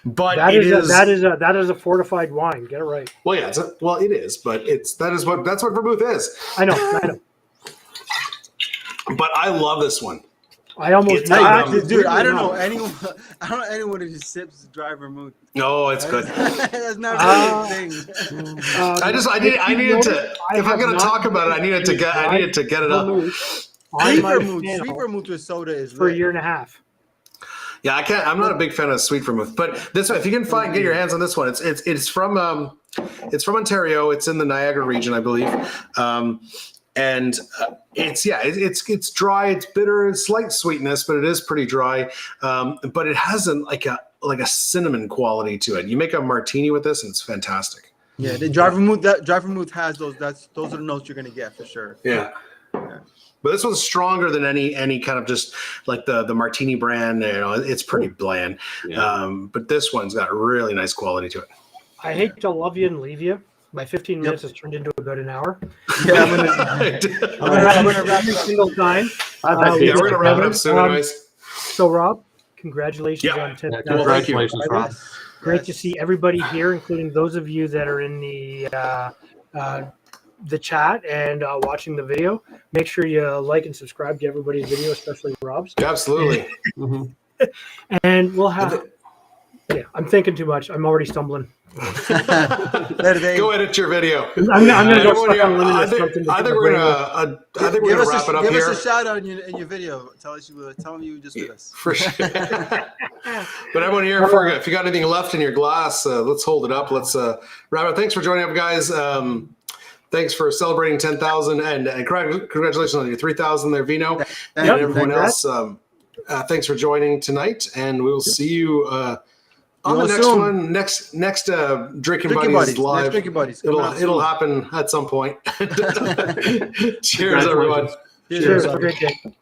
But That it is is, that is a fortified wine. Get it right. well, yeah, it is, but that's what vermouth is. I know. But I love this one. I almost It's know. like, Dude, Really I don't not. know anyone. I don't know anyone who just sips dry vermouth. No, it's good. That's not Ah. really a thing. I needed to, if I'm going to talk about it, I needed to get it up. Vermouth on Sweet my vermouth, sweet channel vermouth with soda is for a lit. year and a half. Yeah, I'm not a big fan of sweet vermouth, but this one, if you can get your hands on this one, it's from Ontario. It's in the Niagara region, I believe. And it's dry, it's bitter, it's slight sweetness, but it is pretty dry. But it has like a cinnamon quality to it. You make a martini with this, and it's fantastic. Yeah, the dry vermouth. That dry vermouth has those. Those are the notes you're gonna get for sure. Yeah. But this one's stronger than any kind of just like the martini brand. You know, it's pretty bland. Yeah. But this one's got really nice quality to it. I hate to love you and leave you. My 15 minutes has turned into about an hour. Yeah, I'm gonna wrap Every it up. single time. Yeah, we're gonna wrap it up soon, anyways. So, Rob, congratulations Yeah. on 10,000 Yeah, congratulations, subscribers. Rob. Great to see everybody here, including those of you that are in the chat and watching the video. Make sure you like and subscribe to everybody's video, especially Rob's. Yeah, absolutely. Mhm. And we'll have. Yeah, I'm thinking too much. I'm already stumbling. Later, Dave. Go edit your video. I'm gonna go Everyone, stuck on limited I something think, to I get think my we're brain gonna wrap it up Give here. us a shout out in your video. Tell them you just with us. For sure. But everyone here, if you got anything left in your glass, let's hold it up. Let's wrap it. Thanks for joining up, guys. Thanks for celebrating 10,000 and congratulations on your 3,000 there, Vino, and Yep, everyone congrats. else. Thanks for joining tonight, and we'll see you on the Real next soon. one. Next Drinking Drinking Buddies buddies. live. Next drinking buddies. Coming out It'll soon. happen at some point. Cheers, everyone. Cheers, Cheers. everybody. Have a great day.